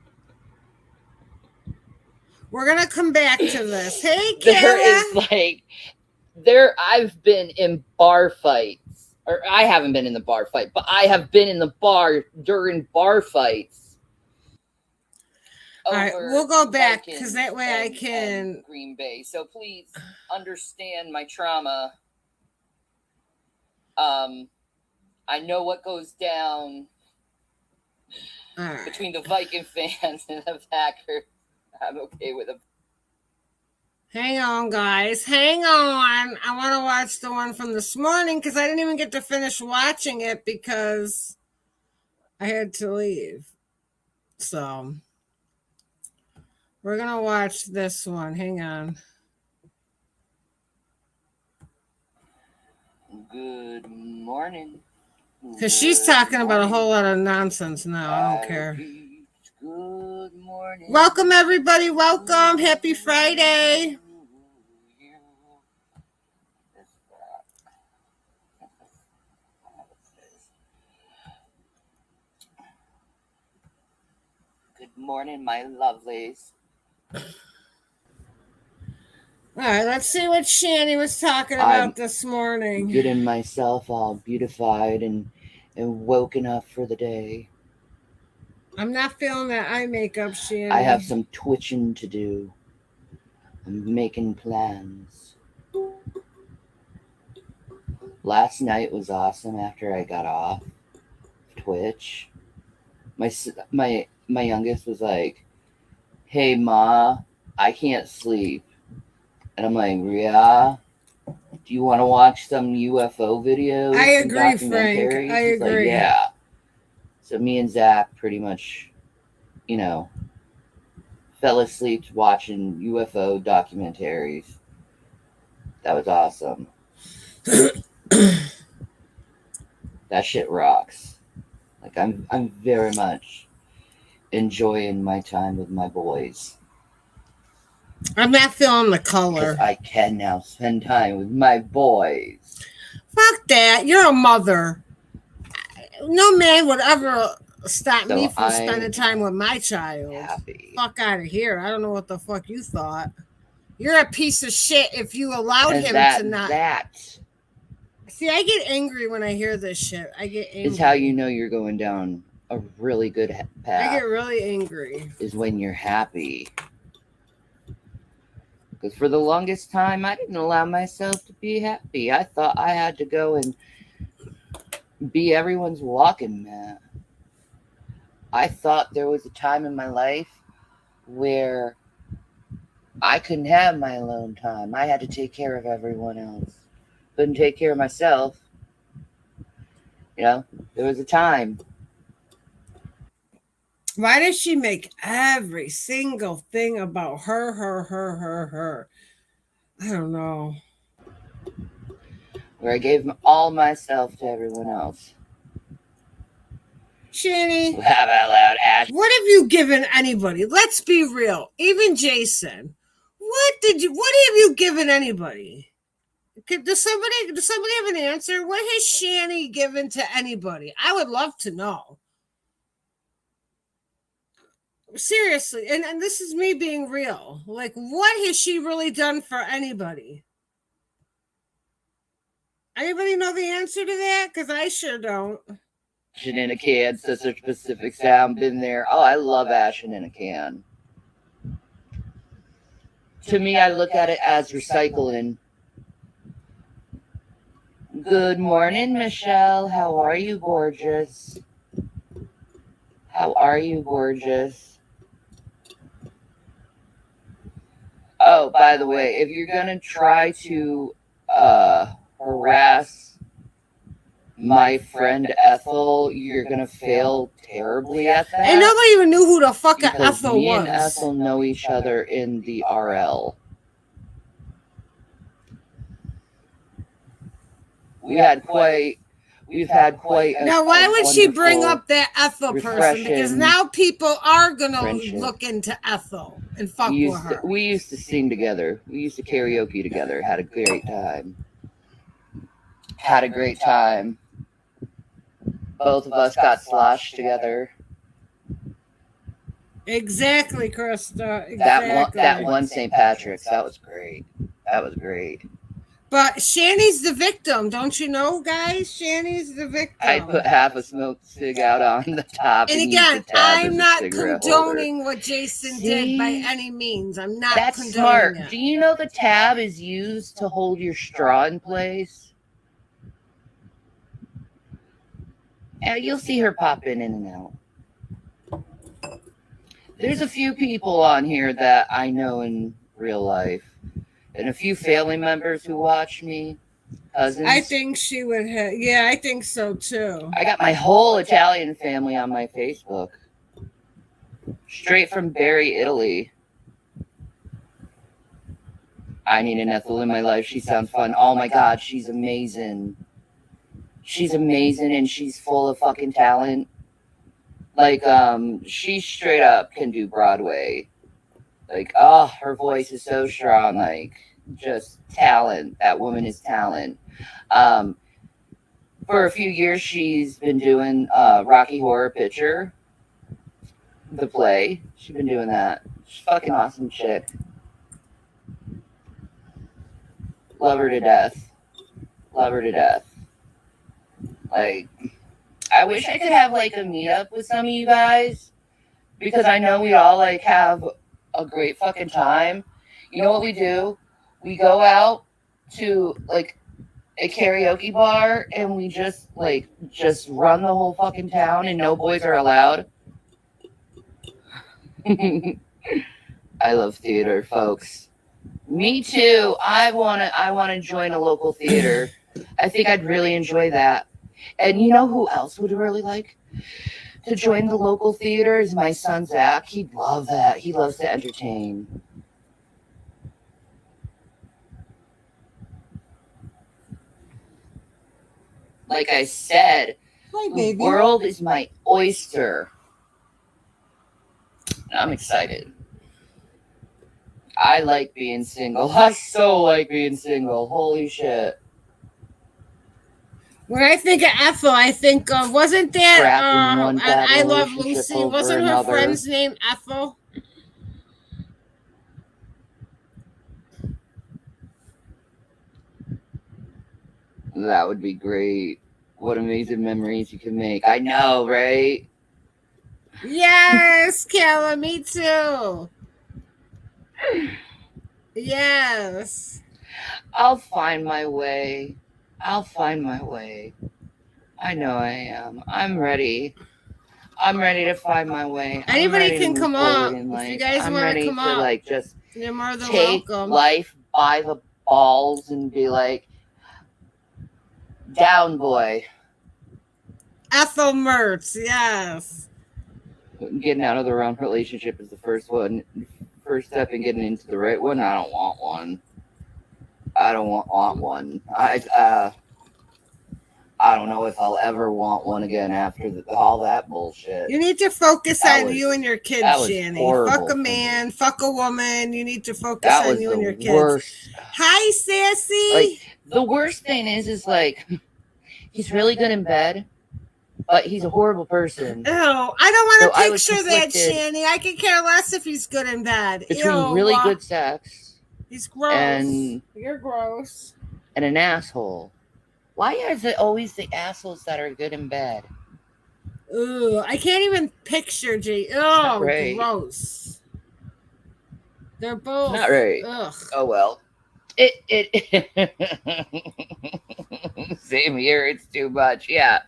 We're gonna come back to this. Hey, There Kara. is like I've been in bar fights, or I haven't been in the bar fight, but I have been in the bar during bar fights. All right, we'll go back because that way I can. And Green Bay. So please understand my trauma. I know what goes down between the Viking fans and the Packers. I'm okay with them. Hang on, guys. Hang on. I want to watch the one from this morning because I didn't even get to finish watching it because I had to leave. So we're going to watch this one. Hang on. Good morning. Because she's talking about a whole lot of nonsense now. I don't care. Good morning. Welcome, everybody. Welcome. Happy Friday. Good morning, my lovelies. All right, let's see what Shanny was talking about this morning. Getting myself all beautified and woken up for the day. I'm not feeling that eye makeup, Shanny. I have some twitching to do. I'm making plans. Last night was awesome after I got off Twitch. My youngest was like, "Hey Ma, I can't sleep." And I'm like, "Yeah? Do you want to watch some UFO videos?" I agree, Frank. I agree. Like, yeah. So me and Zach pretty much, fell asleep watching UFO documentaries. That was awesome. That shit rocks. Like I'm very much enjoying my time with my boys. I'm not feeling the color. I can now spend time with my boys. Fuck that. You're a mother. No man would ever stop me from spending time with my child. Happy. Fuck out of here. I don't know what the fuck you thought. You're a piece of shit if you allowed him to not. See, I get angry when I hear this shit. I get angry. It's how you know you're going down a really good path. I get really angry. Is when you're happy. Because for the longest time, I didn't allow myself to be happy. I thought I had to go and be everyone's walking mat. I thought there was a time in my life where I couldn't have my alone time. I had to take care of everyone else. Couldn't take care of myself. You know, there was a time. Why does she make every single thing about her? I don't know. Where I gave all myself to everyone else. Shanny, Laugh out loud, Ash. what have you given anybody? Let's be real. Even Jason. What have you given anybody? Does somebody have an answer? What has Shanny given to anybody? I would love to know. Seriously, and this is me being real. Like, what has she really done for anybody? Anybody know the answer to that? Because I sure don't. Ashen in a can, such a specific sound. Been there. Oh, I love Ashen in a can. To me, I look at it as recycling. Good morning, Michelle. How are you, gorgeous? How are you, gorgeous? Oh, by the way, if you're going to try to harass my friend Ethel, you're going to fail terribly at that. And nobody even knew who the fuck Ethel me was. and Ethel know each other in the RL. We've had quite a, now, why would she bring wonderful, up that Ethel person? Because now people are going to look into Ethel and fuck with her. We used to sing together. We used to karaoke together. Had a great time. Both of us got sloshed together. Exactly, Krista. Exactly. That one St. Patrick's. That was great. But Shanny's the victim, don't you know, guys? Shanny's the victim. I put half a smoked cig out on the top. And again, I'm not condoning what Jason did by any means. I'm not. That's smart. Do you know the tab is used to hold your straw in place? You'll see her pop in and out. There's a few people on here that I know in real life, and a few family members who watch me. Cousins. I think she would have. Yeah, I think so too. I got my whole Italian family on my Facebook. Straight from Bari, Italy. I need an Ethel in my life. She sounds fun. Oh my God, she's amazing. She's amazing and she's full of fucking talent. Like, she straight up can do Broadway. Like, oh, her voice is so strong. Like, just talent. That woman is talent. For a few years, she's been doing Rocky Horror Picture, the play. She's been doing that. She's fucking awesome chick. Love her to death. Like, I wish I could have like a meetup with some of you guys, because I know we all like have a great fucking time. You know what we do? We go out to like a karaoke bar and we just run the whole fucking town and no boys are allowed. I love theater, folks. Me too. I wanna join a local theater. I think I'd really enjoy that. And you know who else would really like to join the local theater is my son Zach. He'd love that. He loves to entertain. Like I said, the world is my oyster. I'm excited. I like being single. I so like being single. Holy shit. When I think of Ethel, I think of, wasn't that I Love Lucy? Wasn't her friend's name Ethel? That would be great. What amazing memories you can make. I know, right? Yes, Kayla, me too. Yes. I'll find my way. I know I am. I'm ready. I'm ready to find my way. I'm Anybody ready to can move come forward up. in If you life. guys I'm want to ready come to up, like just you're more than take welcome. life by the balls and be like, down boy. Ethel Mertz, yes. Getting out of the wrong relationship is the first step in getting into the right one. I don't want one. I don't want one. I don't know if I'll ever want one again after all that bullshit. You need to focus That on was- you and your that kids, was Shanny. horrible Fuck a for me. man, fuck a woman. You need to focus That on was you and your the kids. worst. Hi, Sassy. Like, the worst thing is like, he's really good in bed, but he's a horrible person. Ew, I don't want So to I was picture that, conflicted Shanny. I could care less if he's good in bed. between Ew, really good sex He's gross. and- You're gross. and an asshole. Why is it always the assholes that are good in bed? Ooh, I can't even picture Oh, right. gross. They're both. Not right. Ugh. Oh well. Same here. It's too much. Yeah,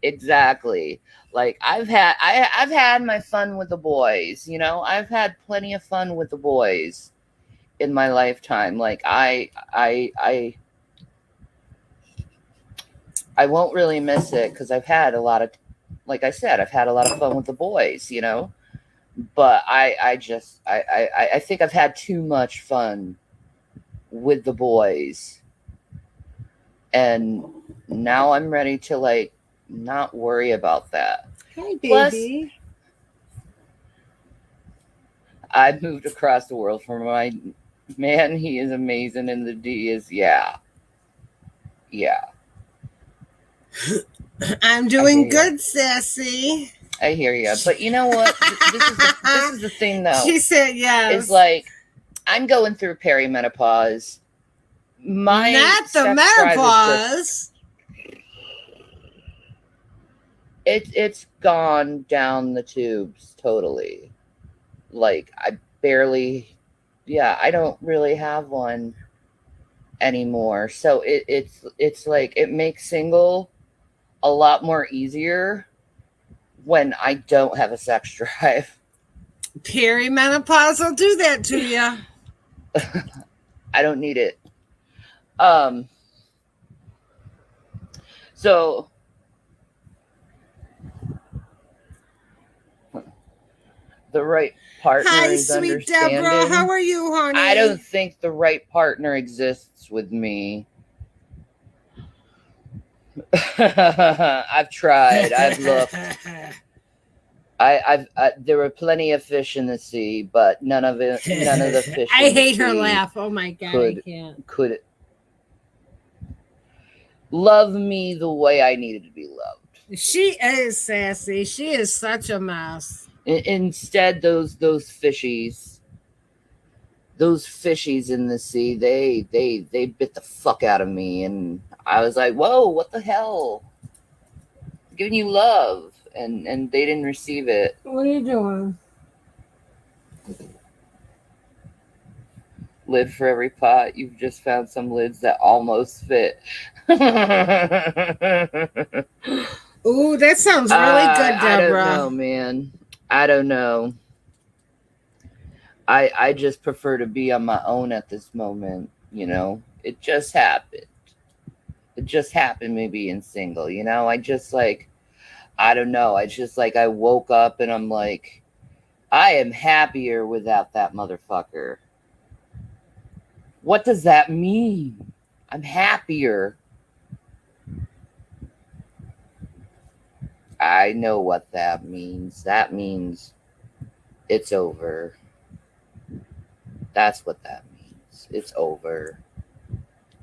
exactly. Like I've had my fun with the boys. You know, I've had plenty of fun with the boys in my lifetime. Like I won't really miss it because I've had a lot of, like I said, I've had a lot of fun with the boys. You know, but I think I've had too much fun with the boys, and now I'm ready to like not worry about that. Hi, baby. Plus, I moved across the world for my man. He is amazing, and the D is yeah. I'm doing good, Sassy. I hear you, but you know what? This is the thing, though. She said yes. It's like I'm going through perimenopause. My Not the sex drive is menopause. it's gone down the tubes totally. Like I don't really have one anymore. So it's like it makes single a lot more easier when I don't have a sex drive. Perimenopause will do that to you. I don't need it. So the right partner Hi, is sweet understanding. Deborah. How are you, honey? I don't think the right partner exists with me. I've tried. I've looked. There were plenty of fish in the sea, but none of the fish. I in the hate her sea laugh. Oh my god, I can't. could love me the way I needed to be loved. She is sassy. She is such a mess. Instead, those fishies in the sea, they bit the fuck out of me, and I was like, whoa, what the hell? I'm giving you love, and they didn't receive it. What are you doing? Lid for every pot. You've just found some lids that almost fit. Ooh, that sounds really good, Deborah. I don't know, man. I don't know. I just prefer to be on my own at this moment, you know. It just happened. It just happened me being single, you know. I just like, I don't know. I just like, I woke up and I'm like, I am happier without that motherfucker. What does that mean? I'm happier. I know what that means. That means it's over. That's what that means. It's over.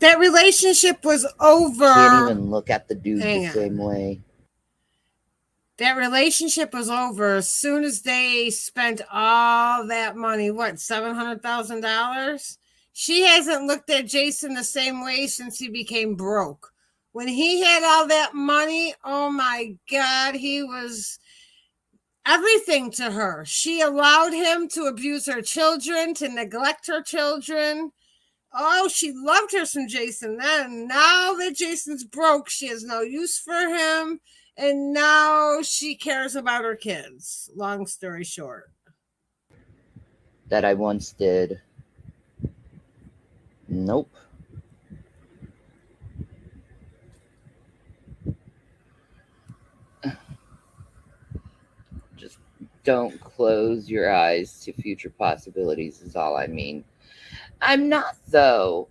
That relationship was over. Can't even look at the dude Hang the on. same way. That relationship was over as soon as they spent all that money. What, $700,000? She hasn't looked at Jason the same way since he became broke. When he had all that money, oh my God, he was everything to her. She allowed him to abuse her children, to neglect her children. Oh, she loved her some Jason then. Now that Jason's broke, she has no use for him. And now she cares about her kids. Long story short. That I once did. Nope. Just don't close your eyes to future possibilities is all I mean. I'm not though.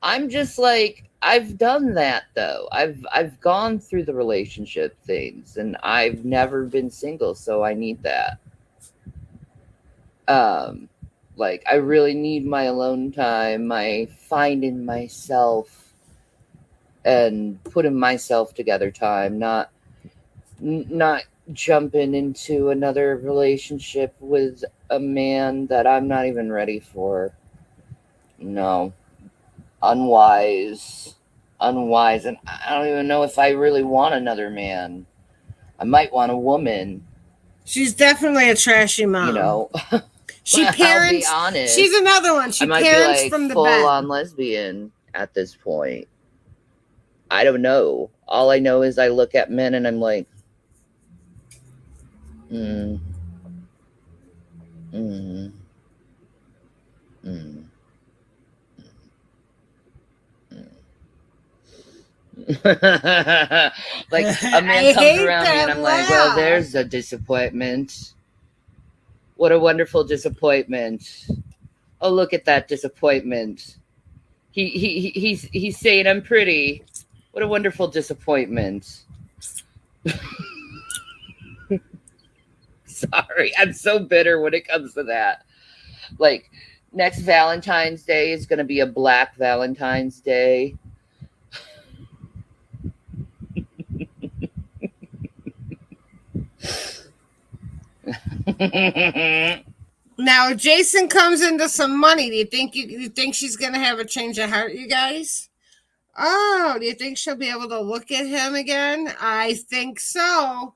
I'm just like I've done that though. I've gone through the relationship things and I've never been single, so I need that. Um like I really need my alone time, my finding myself and putting myself together time, not jumping into another relationship with a man that I'm not even ready for. No. Unwise, and I don't even know if I really want another man. I might want a woman. She's definitely a trashy mom. You know, she I'll parents. be honest. She's another one. She I might parents be like from the full bed. on lesbian at this point. I don't know. All I know is I look at men and I'm like, mm, mm, mm. Like a man comes around me and I'm like, well, there's a disappointment. What a wonderful disappointment. Oh, look at that disappointment. He's saying I'm pretty. What a wonderful disappointment. Sorry, I'm so bitter when it comes to that. Like, next Valentine's Day is going to be a Black Valentine's Day. Now, if Jason comes into some money, do you think she's gonna have a change of heart, you guys? Oh, do you think she'll be able to look at him again? I think so.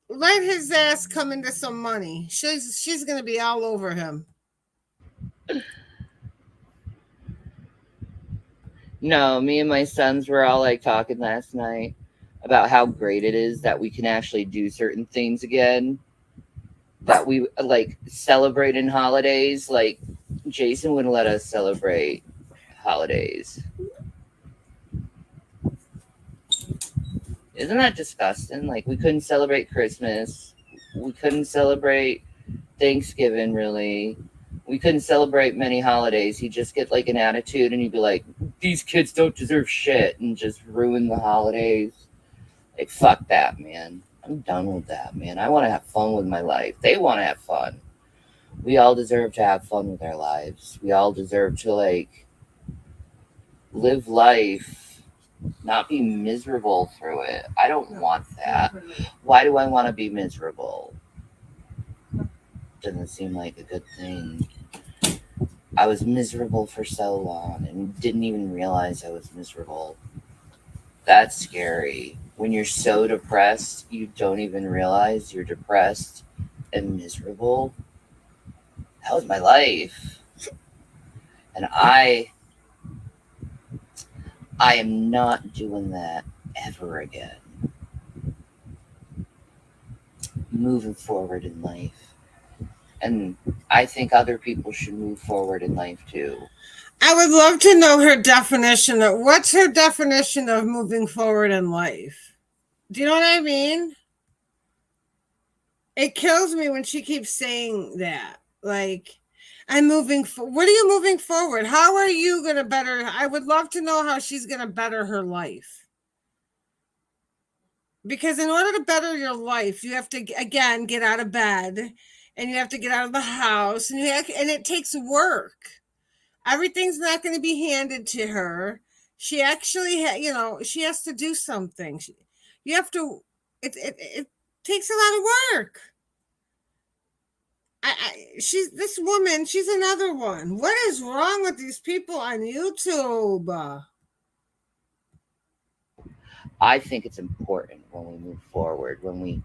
Let his ass come into some money. She's gonna be all over him. No, me and my sons were all like talking last night about how great it is that we can actually do certain things again. That we like celebrating holidays. Like Jason wouldn't let us celebrate holidays. Isn't that disgusting? Like we couldn't celebrate Christmas. We couldn't celebrate Thanksgiving really. We couldn't celebrate many holidays. He'd just get like an attitude and he'd be like, these kids don't deserve shit and just ruin the holidays. Like, fuck that, man. I'm done with that, man. I want to have fun with my life. They want to have fun. We all deserve to have fun with our lives. We all deserve to, like, live life, not be miserable through it. I don't want that. Why do I want to be miserable? Doesn't seem like a good thing. I was miserable for so long and didn't even realize I was miserable. That's scary. When you're so depressed, you don't even realize you're depressed and miserable. That was my life. And I am not doing that ever again. Moving forward in life. And I think other people should move forward in life too. I would love to know her definition of what's her definition of moving forward in life. Do you know what I mean? It kills me when she keeps saying that. Like, I'm moving forward. What are you moving forward? How are you going to better? I would love to know how she's going to better her life. Because in order to better your life, you have to, again, get out of bed and you have to get out of the house and it takes work. Everything's not going to be handed to her. She actually, she has to do something. You have to, it takes a lot of work. She's this woman. She's another one. What is wrong with these people on YouTube? I think it's important when we move forward, when we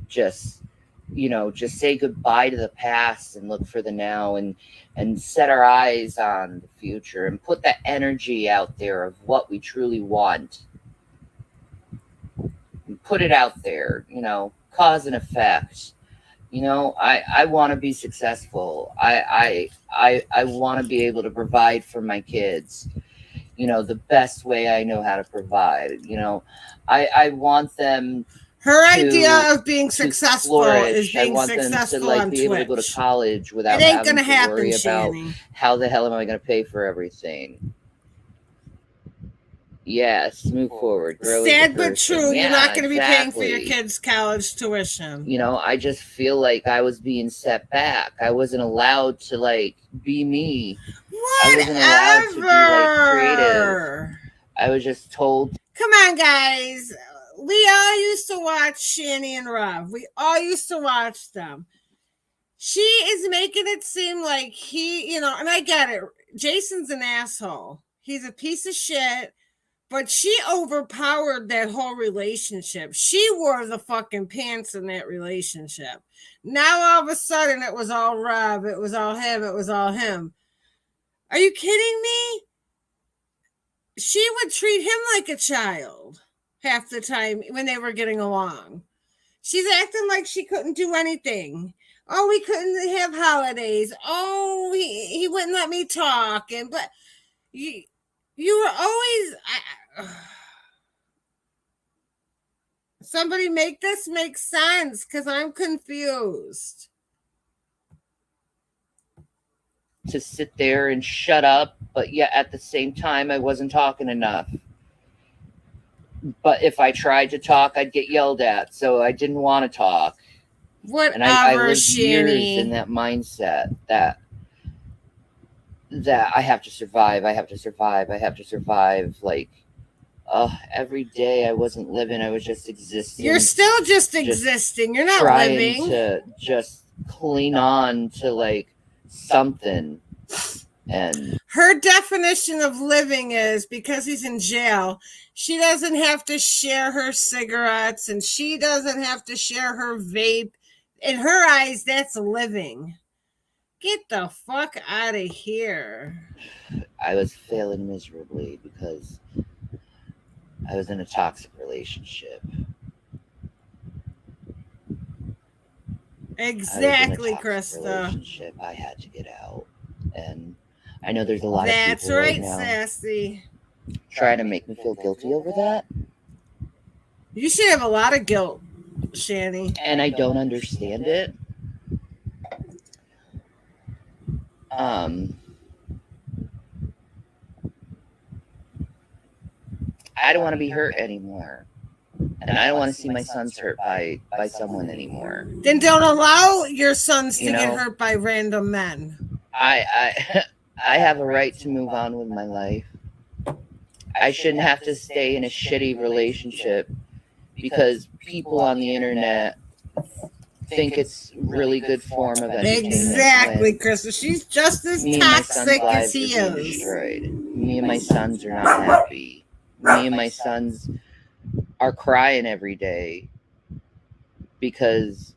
just say goodbye to the past and look for the now and set our eyes on the future and put that energy out there of what we truly want. put it out there, cause and effect. I want to be successful. I want to be able to provide for my kids, the best way I know how to provide. I want them Her to idea of being to successful is flourish. I being want them to successful like on be able to go to Twitch. college It without ain't having gonna to happen, worry about Shanny. how the hell am I going to pay for everything. Yes, move forward, grow as a Sad but person. true. You're not Yeah, going to be paying for your exactly. kids' college tuition. I just feel like I was being set back. I wasn't allowed to like be me. I wasn't allowed to be like creative. Whatever. I was just told. Come on, guys. We all used to watch Shanny and Rob. We all used to watch them. She is making it seem like he, and I get it. Jason's an asshole. He's a piece of shit. But she overpowered that whole relationship. She wore the fucking pants in that relationship. Now all of a sudden it was all Rob. It was all him. It was all him. Are you kidding me? She would treat him like a child half the time when they were getting along. She's acting like she couldn't do anything. Oh, we couldn't have holidays. Oh, he wouldn't let me talk. But you were always. Somebody make this make sense, because I'm confused. To sit there and shut up, but yet at the same time I wasn't talking enough. But if I tried to talk, I'd get yelled at, so I didn't want to talk. Whatever, and I lived Shanny. years in that mindset that I have to survive. I have to survive. I have to survive. Like, every day I wasn't living. I was just existing. You're still just existing. You're not trying living. to just cling on to like something. And her definition of living is, because he's in jail, she doesn't have to share her cigarettes and she doesn't have to share her vape. In her eyes, that's living. Get the fuck out of here. I was failing miserably because I was in a toxic relationship. Exactly, Krista. Relationship. I had to get out. And I know there's a lot That's of people right, now Sassy. trying to make me feel guilty over that. You should have a lot of guilt, Shanny. And I don't understand it. I don't want to be hurt anymore. And I don't want to see my sons hurt by someone anymore. Then don't allow your sons to get hurt by random men. I have a right to move on with my life. I shouldn't have to stay in a shitty relationship because people on the internet think it's really good form of entertainment. Exactly, Krista. She's just as toxic as he is. Destroyed. Me and my sons are not happy. Me and my sons are crying every day because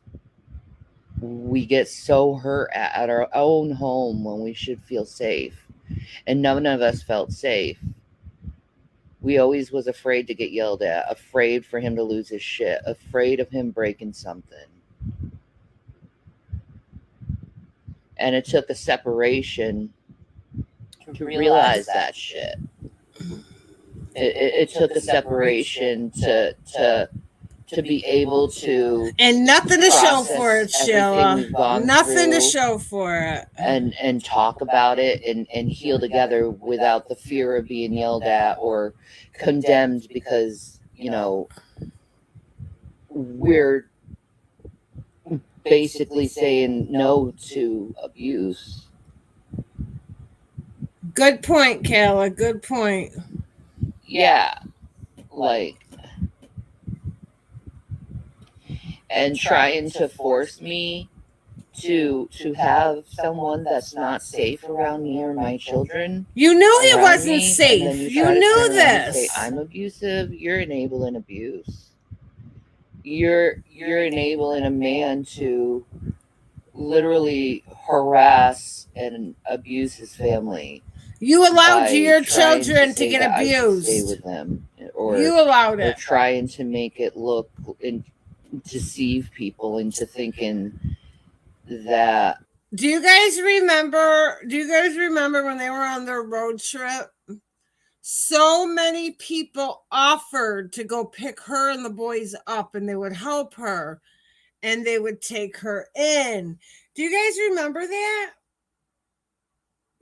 we get so hurt at our own home when we should feel safe. And none of us felt safe. We always was afraid to get yelled at, afraid for him to lose his shit, afraid of him breaking something. And it took a separation to realize that shit. It took a separation to be able to, and nothing to show for it, Sheila. Nothing to show for it. And talk about it and heal together without the fear of being yelled at or condemned because, we're basically saying no to abuse. Good point, Kayla. Good point. Yeah. Like, and trying to force me to have someone that's not safe around me or my children. You knew he wasn't safe. You knew this. Say, I'm abusive. You're enabling abuse. You're enabling a man to literally harass and abuse his family. You allowed your children to get abused. Stay with them You allowed or it. trying to make it look and deceive people into thinking that Do you guys remember when they were on their road trip? So many people offered to go pick her and the boys up, and they would help her and they would take her in. Do you guys remember that?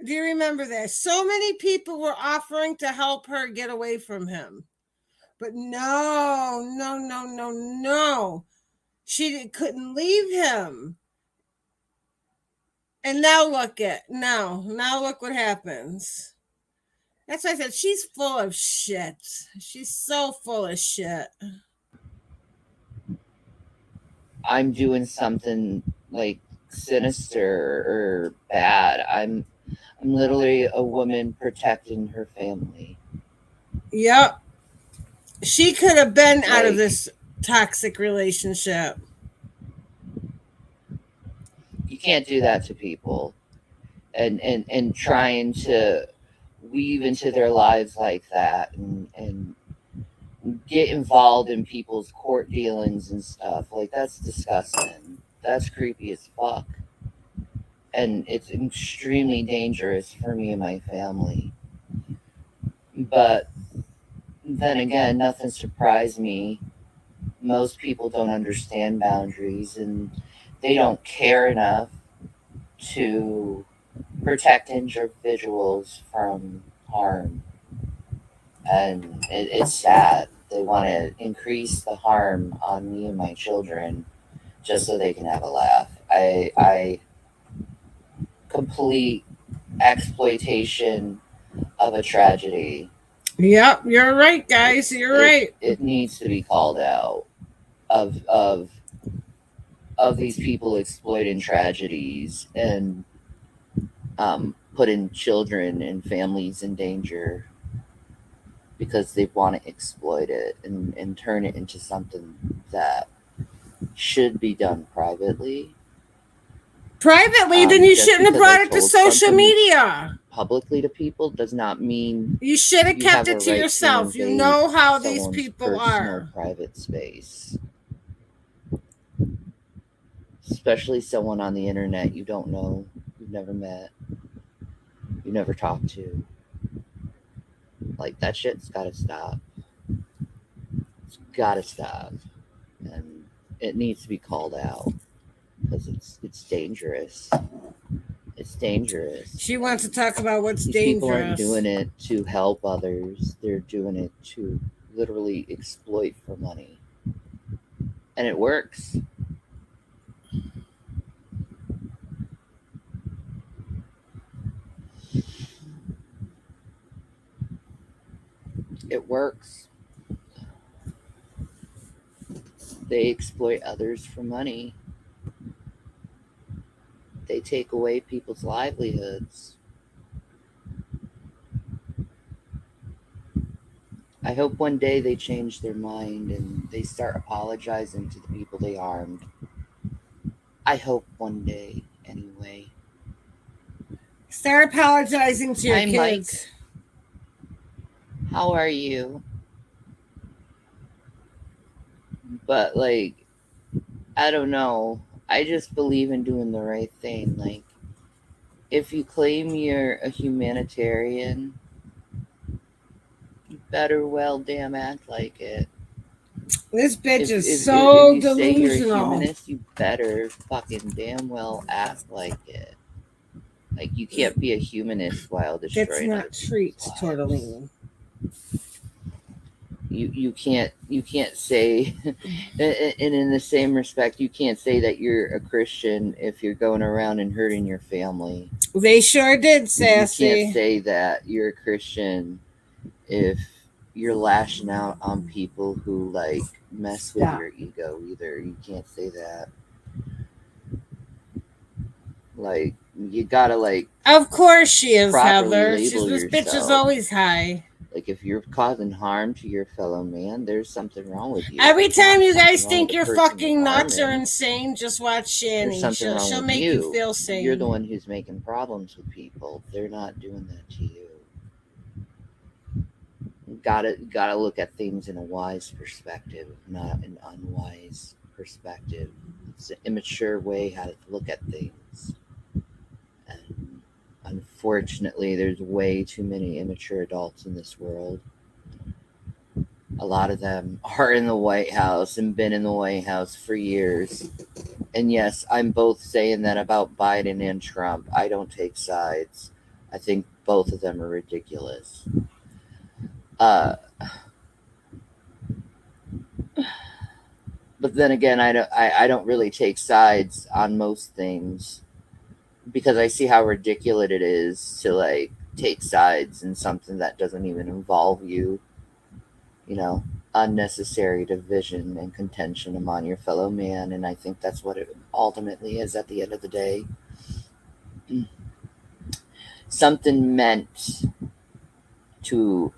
Do you remember that? So many people were offering to help her get away from him. But no. She couldn't leave him. And now look what happens. That's why I said she's full of shit. She's so full of shit. I'm doing something like sinister or bad. I'm literally a woman protecting her family. Yep. She could have been out of this toxic relationship. You can't do that to people. And trying to weave into their lives like that and get involved in people's court dealings and stuff. Like, that's disgusting. That's creepy as fuck. And it's extremely dangerous for me and my family. But then again, nothing surprised me. Most people don't understand boundaries and they don't care enough to protect individuals from harm. And it's sad. They want to increase the harm on me and my children just so they can have a laugh. I complete exploitation of a tragedy. Yep, you're right, guys. You're right. It needs to be called out of these people exploiting tragedies and putting children and families in danger because they want to exploit it and turn it into something that should be done privately. Then you shouldn't have brought it to social media. Publicly to people does not mean you should have kept it to yourself. You know how these people are. Private space. Especially someone on the internet you don't know, you've never met, you never talked to. Like, that shit's gotta stop. It's gotta stop. And it needs to be called out because it's dangerous. It's dangerous. She wants to talk about what's These dangerous. People aren't doing it to help others. They're doing it to literally exploit for money. And it works. It works. They exploit others for money. They take away people's livelihoods. I hope one day they change their mind and they start apologizing to the people they harmed. I hope one day, anyway. Start apologizing to your kids. Mike. How are you? But, like, I don't know. I just believe in doing the right thing. Like, if you claim you're a humanitarian, you better well damn act like it. This bitch is so if you delusional. Say you're a humanist, you better fucking damn well act like it. Like, you can't be a humanist while destroying. That's not treats, Tortellini. You can't say, and in the same respect, you can't say that you're a Christian if you're going around and hurting your family. They sure did, Sassy. You can't say that you're a Christian if you're lashing out on people who, like, mess with your ego either. You can't say that. Like, you gotta, like, of course she is, Heather. This bitch is always high. Like, if you're causing harm to your fellow man, there's something wrong with you. Every time you guys think you're fucking nuts or insane, just watch Shanny. She'll make you feel sane. You're the one who's making problems with people. They're not doing that to you. gotta look at things in a wise perspective, not an unwise perspective. It's an immature way how to look at things. And unfortunately, there's way too many immature adults in this world. A lot of them are in the White House and been in the White House for years. And yes, I'm both saying that about Biden and Trump. I don't take sides. I think both of them are ridiculous. But then again, I don't really take sides on most things because I see how ridiculous it is to like take sides in something that doesn't even involve you. You know, unnecessary division and contention among your fellow man, and I think that's what it ultimately is at the end of the day. Something meant to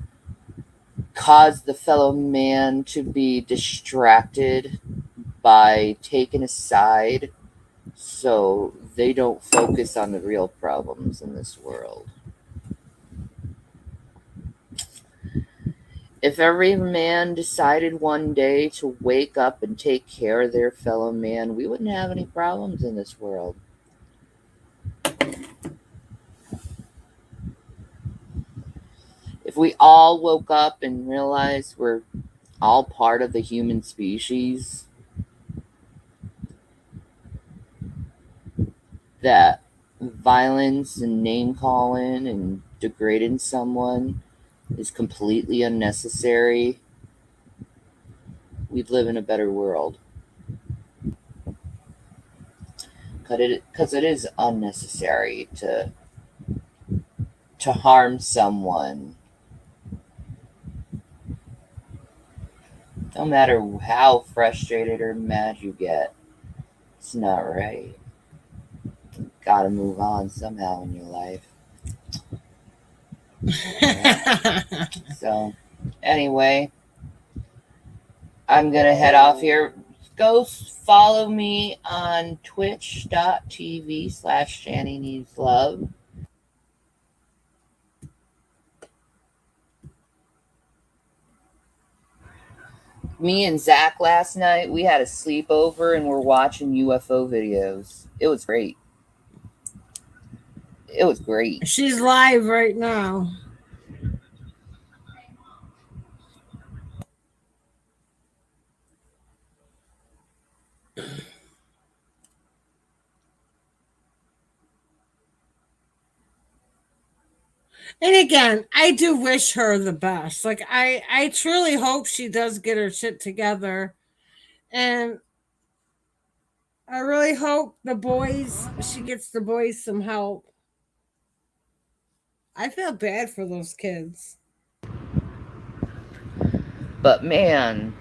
cause the fellow man to be distracted by taking a side so they don't focus on the real problems in this world. If every man decided one day to wake up and take care of their fellow man, we wouldn't have any problems in this world. If we all woke up and realized we're all part of the human species, that violence and name calling and degrading someone is completely unnecessary, we'd live in a better world. Because it is unnecessary to harm someone. No matter how frustrated or mad you get, it's not right. Gotta move on somehow in your life. So, anyway, I'm gonna head off here. Go follow me on twitch.tv/Shanny Needs Love. Me and Zach last night, we had a sleepover and we're watching UFO videos. It was great. It was great. She's live right now. And again, I do wish her the best. Like I truly hope she does get her shit together. And I really hope she gets the boys some help. I feel bad for those kids. But man,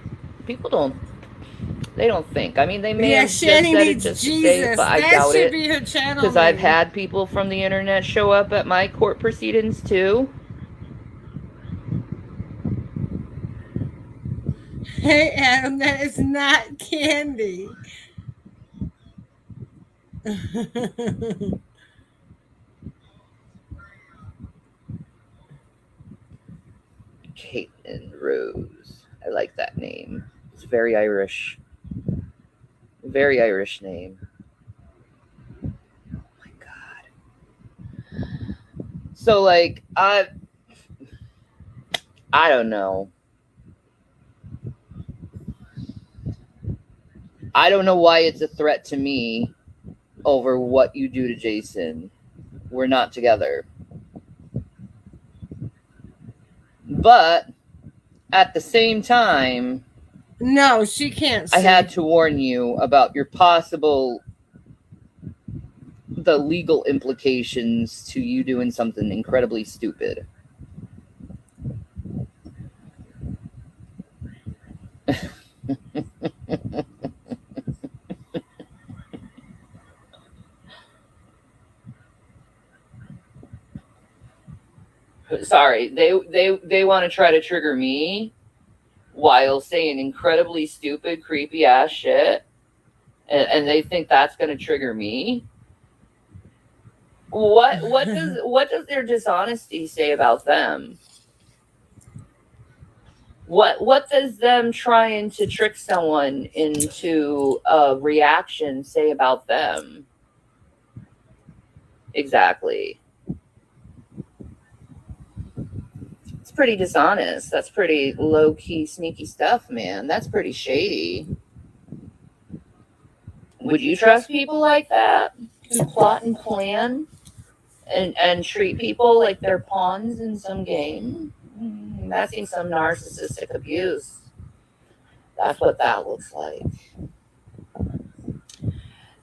people don't think. I mean, they may have just Shanny said it needs just to Jesus. say it, but I that doubt should it. Be her channel. Because I've had people from the internet show up at my court proceedings too. Hey Adam, that is not candy. Caitlin Rose. I like that name. It's very Irish. Very Irish name. Oh my God. So like I don't know. I don't know why it's a threat to me over what you do to Jason. We're not together. But at the same time, no, she can't. I had to warn you about the legal implications to you doing something incredibly stupid. Sorry, they want to try to trigger me while saying incredibly stupid, creepy ass shit, and they think that's going to trigger me. What does their dishonesty say about them? What does them trying to trick someone into a reaction say about them? Exactly. It's pretty dishonest. That's pretty low key, sneaky stuff, man. That's pretty shady. Would you trust people like that who plot and plan and treat people like they're pawns in some game? That seems some narcissistic abuse. That's what that looks like.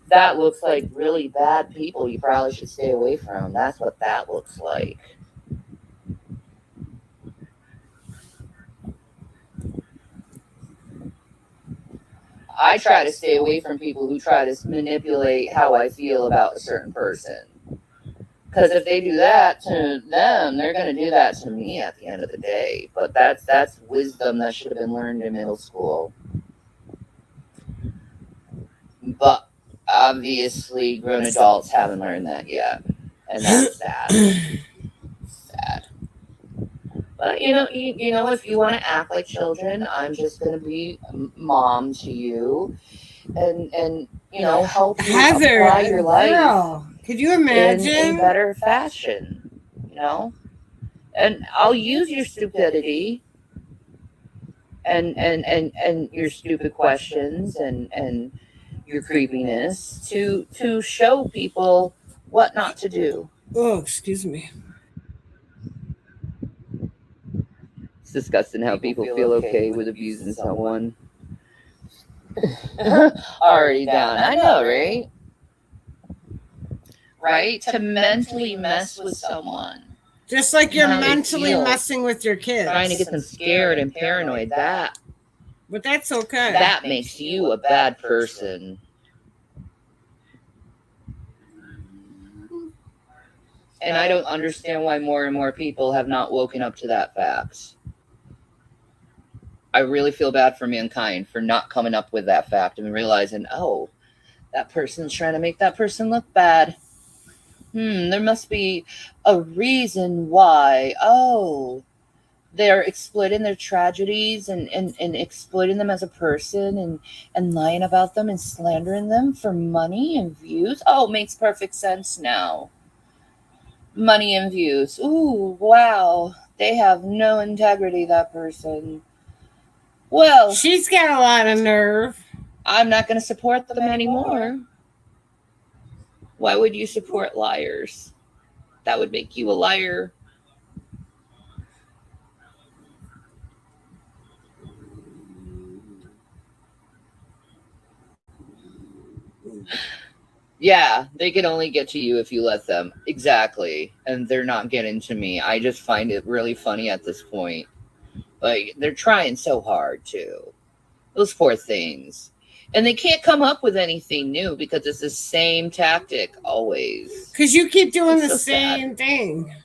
That looks like really bad people you probably should stay away from. That's what that looks like. I try to stay away from people who try to manipulate how I feel about a certain person. Because if they do that to them, they're going to do that to me at the end of the day. But that's wisdom that should have been learned in middle school. But obviously, grown adults haven't learned that yet, and that's sad. Sad. But you know, if you want to act like children, I'm just going to be mom to you, and help you Heather, apply your life. girl, could you in imagine? better fashion, and I'll use your stupidity and your stupid questions and your creepiness to show people what not to do. Oh, excuse me. It's disgusting how people feel okay with abusing someone. Already down. I know, right? Right? To mentally mess with someone. Just like you're How they mentally feel. messing with your kids. Trying to get them scared and paranoid. But that's okay. That makes you a bad person. And I don't understand why more and more people have not woken up to that fact. I really feel bad for mankind for not coming up with that fact and realizing, oh, that person's trying to make that person look bad. There must be a reason why. Oh, they're exploiting their tragedies and exploiting them as a person and lying about them and slandering them for money and views. Oh, it makes perfect sense now. Money and views. Ooh, wow. They have no integrity, that person. Well, She's got a lot of nerve. I'm not going to support them anymore. Why would you support liars? That would make you a liar. Yeah, they can only get to you if you let them. Exactly. And they're not getting to me. I just find it really funny at this point. Like, they're trying so hard, too. Those poor things. And they can't come up with anything new because it's the same tactic always. Because you keep doing It's the so same thing.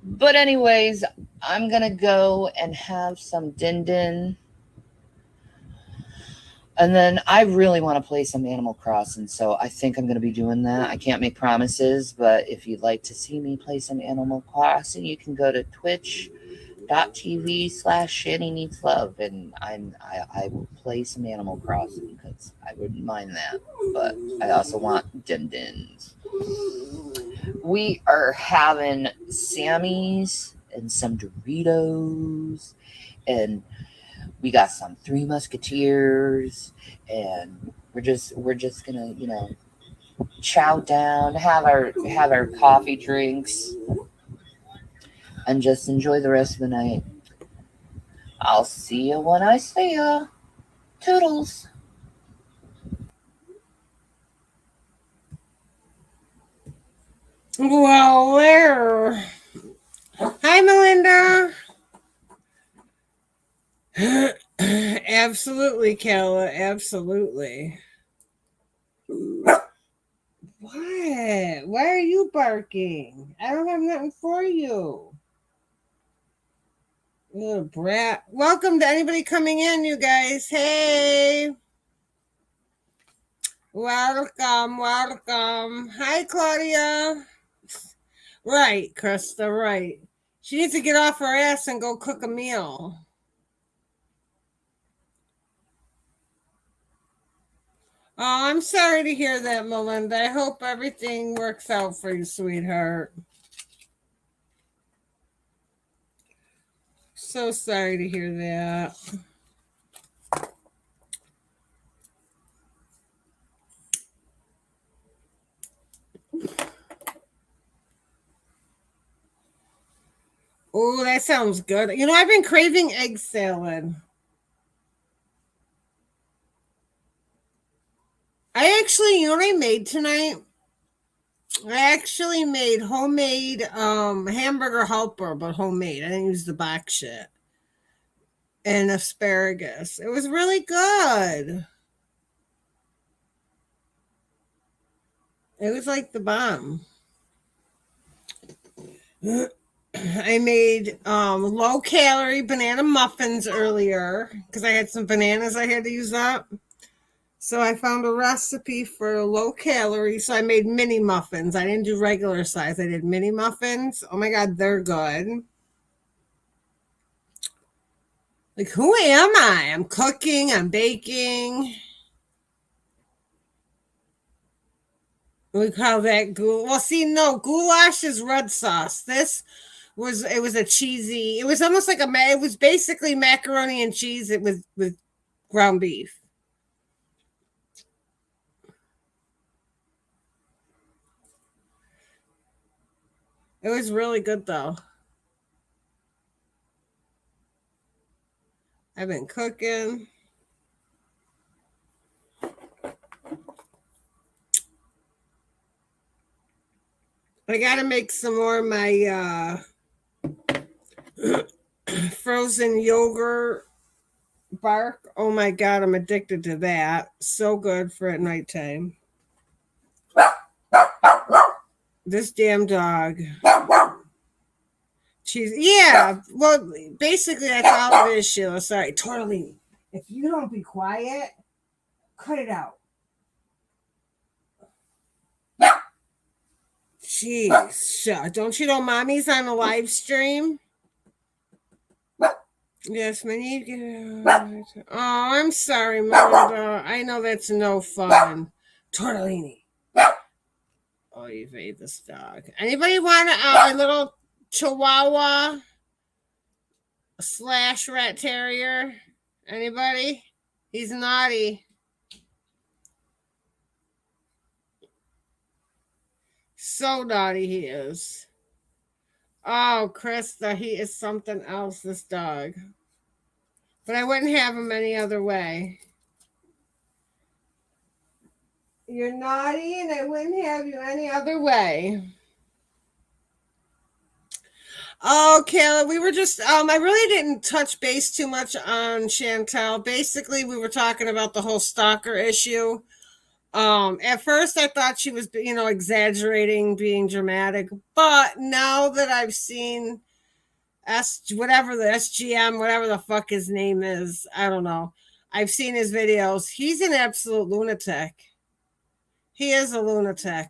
But anyways, I'm going to go and have some din-din. And then I really want to play some Animal Crossing, so I think I'm going to be doing that. I can't make promises, but if you'd like to see me play some Animal Crossing, you can go to twitch.tv/Shanny Needs Love, and I will play some Animal Crossing because I wouldn't mind that. But I also want din-dins. We are having Sammy's and some Doritos, and we got some Three Musketeers, and we're just gonna chow down, have our coffee drinks, and just enjoy the rest of the night. I'll see you when I see ya. Toodles. Well, there. Hi, Melinda. Absolutely, Kayla. Absolutely. What? Why are you barking? I don't have nothing for you. Little brat. Welcome to anybody coming in, you guys. Hey. Welcome. Hi, Claudia. Right, Krista, right. She needs to get off her ass and go cook a meal. Oh, I'm sorry to hear that, Melinda. I hope everything works out for you, sweetheart. So sorry to hear that. Oh, that sounds good. You know, I've been craving egg salad. I actually, you know what I made tonight? I actually made homemade hamburger helper, but homemade. I didn't use the box shit. And asparagus. It was really good. It was like the bomb. I made low calorie banana muffins earlier because I had some bananas I had to use up. So I found a recipe for low calorie. So I made mini muffins. I didn't do regular size. I did mini muffins. Oh my God, they're good. Like, who am I? I'm cooking, I'm baking. We call that goulash. Well, see, no, goulash is red sauce. This was a cheesy. It was almost like it was basically macaroni and cheese. It was with ground beef. It was really good though. I've been cooking. I gotta make some more of my frozen yogurt bark. Oh my God, I'm addicted to that. So good for at nighttime. This damn dog. Cheese. Yeah. Well, basically, that's all it is, Sheila. Sorry. Tortellini. If you don't be quiet, cut it out. Jeez. Don't you know mommy's on a live stream? Yes, my need to get. Oh, I'm sorry, Melinda. I know that's no fun. Tortellini. Oh, you've ate this dog. Anybody want a little Chihuahua / rat terrier? Anybody? He's naughty. So naughty he is. Oh, Krista, he is something else, this dog. But I wouldn't have him any other way. You're naughty, and I wouldn't have you any other way. Oh, Kayla, we were just, I really didn't touch base too much on Chantel. Basically, we were talking about the whole stalker issue. At first I thought she was, exaggerating, being dramatic, but now that I've seen whatever the SGM, whatever the fuck his name is, I don't know. I've seen his videos. He's an absolute lunatic. He is a lunatic.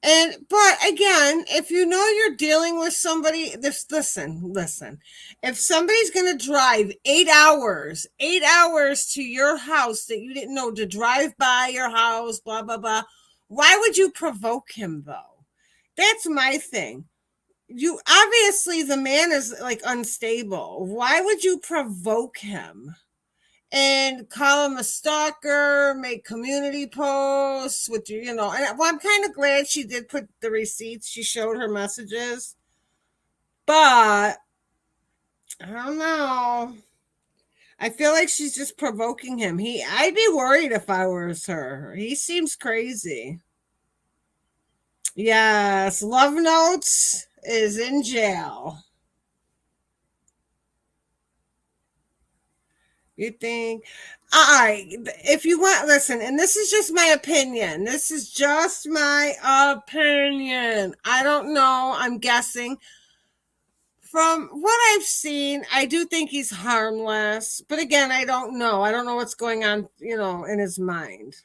But again, if you know you're dealing with somebody, listen. If somebody's going to drive 8 hours to your house that you didn't know, to drive by your house, blah, blah, blah, why would you provoke him though? That's my thing. You obviously, the man is like unstable. Why would you provoke him? And call him a stalker, make community posts with and I'm kind of glad she did put the receipts. She showed her messages, but I don't know. I feel like she's just provoking him. I'd be worried if I was her. He seems crazy. Yes, Love Notes is in jail. You think? All right. If you want, listen, and this is just my opinion. This is just my opinion. I don't know. I'm guessing. From what I've seen, I do think he's harmless. But again, I don't know. I don't know what's going on, in his mind.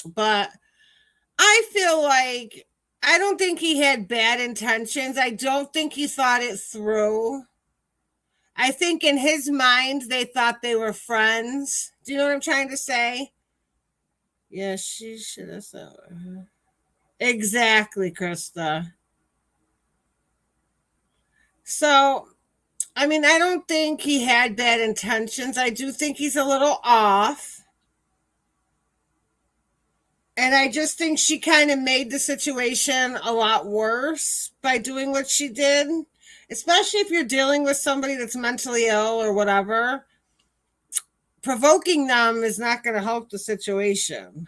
But I feel like I don't think he had bad intentions. I don't think he thought it through. I think in his mind, they thought they were friends. Do you know what I'm trying to say? Yeah, she should have said. Exactly, Krista. So, I mean, I don't think he had bad intentions. I do think he's a little off. And I just think she kind of made the situation a lot worse by doing what she did, especially if you're dealing with somebody that's mentally ill or whatever. Provoking them is not going to help the situation.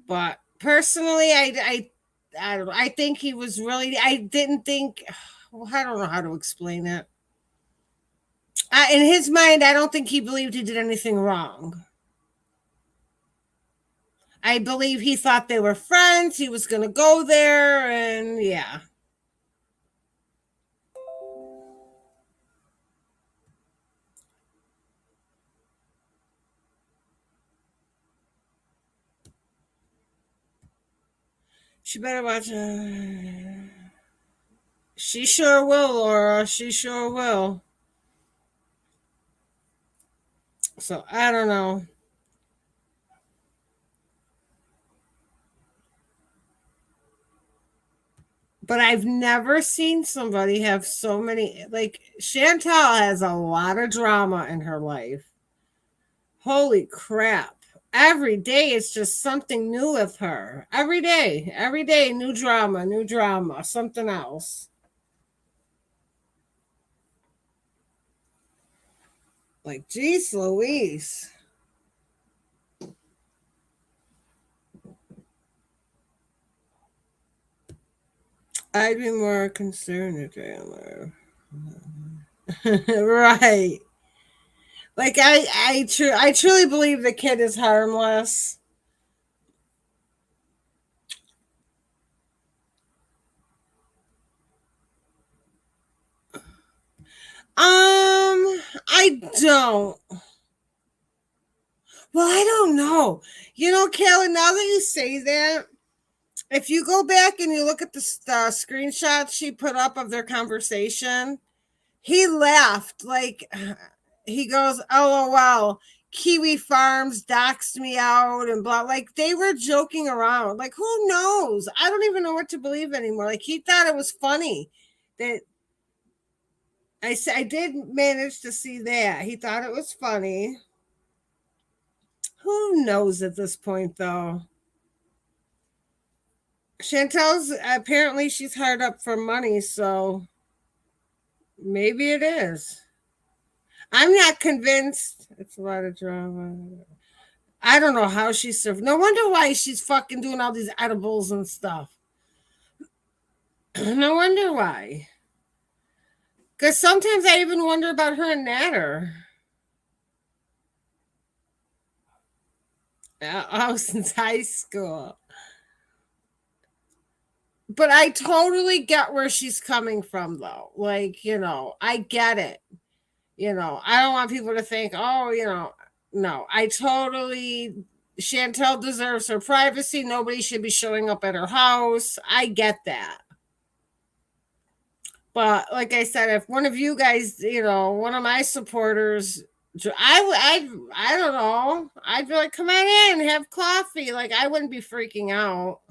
But personally, I don't know. I think he was really. I didn't think. Well, I don't know how to explain it. In his mind, I don't think he believed he did anything wrong. I believe he thought they were friends. He was going to go there, and yeah. She better watch. She sure will, Laura. She sure will. So I don't know. But I've never seen somebody have so many. Like Chantal has a lot of drama in her life. Holy crap. Every day it's just something new with her. Every day, new drama, something else. Like, geez, Louise. I'd be more concerned if Chandler. Right. Like I truly believe the kid is harmless. I don't. Well, I don't know. You know, Kelly, now that you say that, if you go back and you look at the screenshots she put up of their conversation, he laughed like he goes, "LOL, Kiwi Farms doxed me out and blah." Like they were joking around. Like who knows? I don't even know what to believe anymore. Like he thought it was funny that I did manage to see that he thought it was funny. Who knows at this point though? Chantel's apparently she's hard up for money, so maybe it is. I'm not convinced. It's a lot of drama. I don't know how she's served. No wonder why she's fucking doing all these edibles and stuff. No wonder why. Because sometimes I even wonder about her and Natter. Oh, since high school. But I totally get where she's coming from, though. Like, I get it. I don't want people to think, oh, no, I totally, Chantel deserves her privacy. Nobody should be showing up at her house. I get that. But like I said, if one of you guys, one of my supporters, I don't know, I'd be like, come on in, have coffee. Like I wouldn't be freaking out.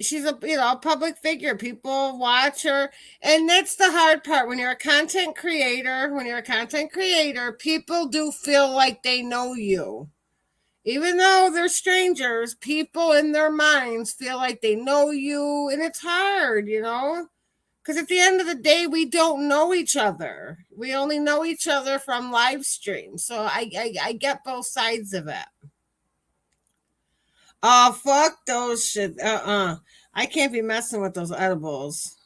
She's a public figure. People watch her, and that's the hard part. When you're a content creator, people do feel like they know you. Even though they're strangers, people in their minds feel like they know you, and it's hard, because at the end of the day, we don't know each other. We only know each other from live stream. So I get both sides of it. Oh, fuck those shit. I can't be messing with those edibles.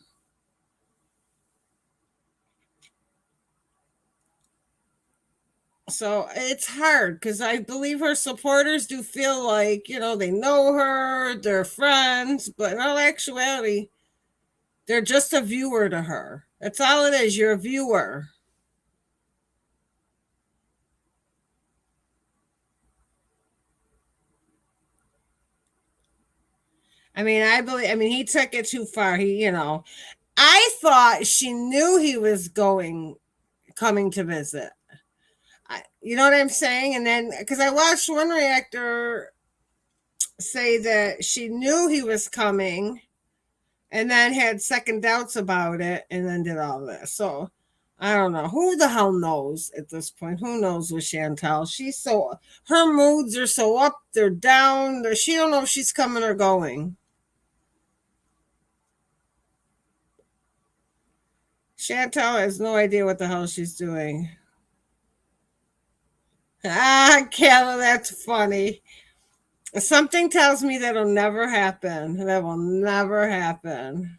So it's hard because I believe her supporters do feel like, they know her, they're friends, but in all actuality, They're just a viewer to her. That's all it is. You're a viewer. I mean, he took it too far. I thought she knew he was coming to visit. You know what I'm saying? And then, because I watched one reactor say that she knew he was coming and then had second doubts about it and then did all this. So I don't know. Who the hell knows at this point? Who knows with Chantal? Her moods are so up, they're down. She don't know if she's coming or going. Chantal has no idea what the hell she's doing. Kayla, that's funny. Something tells me that'll never happen. That will never happen.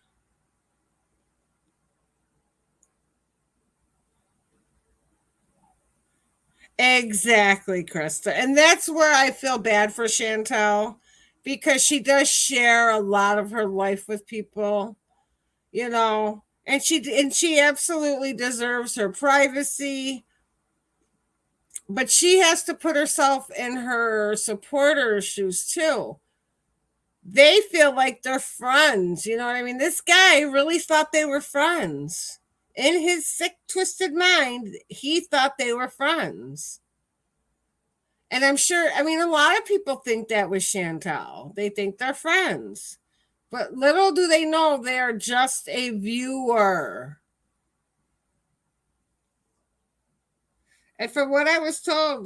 Exactly, Krista. And that's where I feel bad for Chantal, because she does share a lot of her life with people, and she absolutely deserves her privacy. But she has to put herself in her supporters' shoes too. They feel like they're friends. You know what I mean? This guy really thought they were friends. In his sick, twisted mind, he thought they were friends. And I'm sure, I mean, a lot of people think that with Chantal. They think they're friends. But little do they know they're just a viewer. And from what I was told,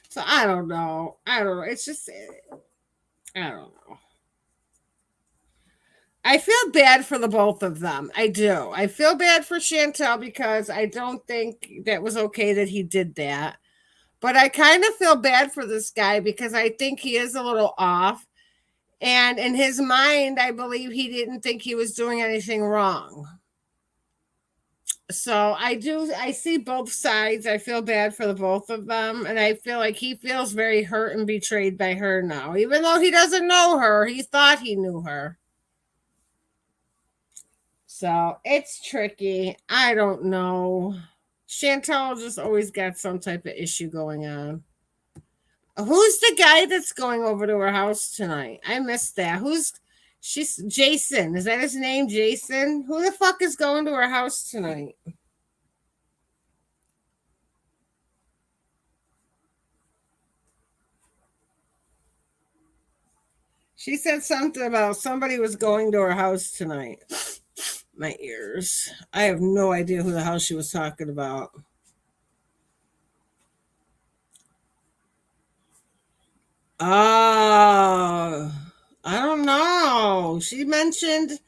so I don't know. It's just, I don't know. I feel bad for the both of them. I do. I feel bad for Chantal because I don't think that was okay that he did that. But I kind of feel bad for this guy because I think he is a little off. And in his mind, I believe he didn't think he was doing anything wrong. So I see both sides. I feel bad for the both of them. And I feel like he feels very hurt and betrayed by her now. Even though he doesn't know her, he thought he knew her. So it's tricky. I don't know. Chantal just always got some type of issue going on. Who's the guy that's going over to her house tonight? I missed that. She's Jason. Is that his name, Jason? Who the fuck is going to her house tonight? She said something about somebody was going to her house tonight. My ears. I have no idea who the hell she was talking about. Oh, I don't know. She mentioned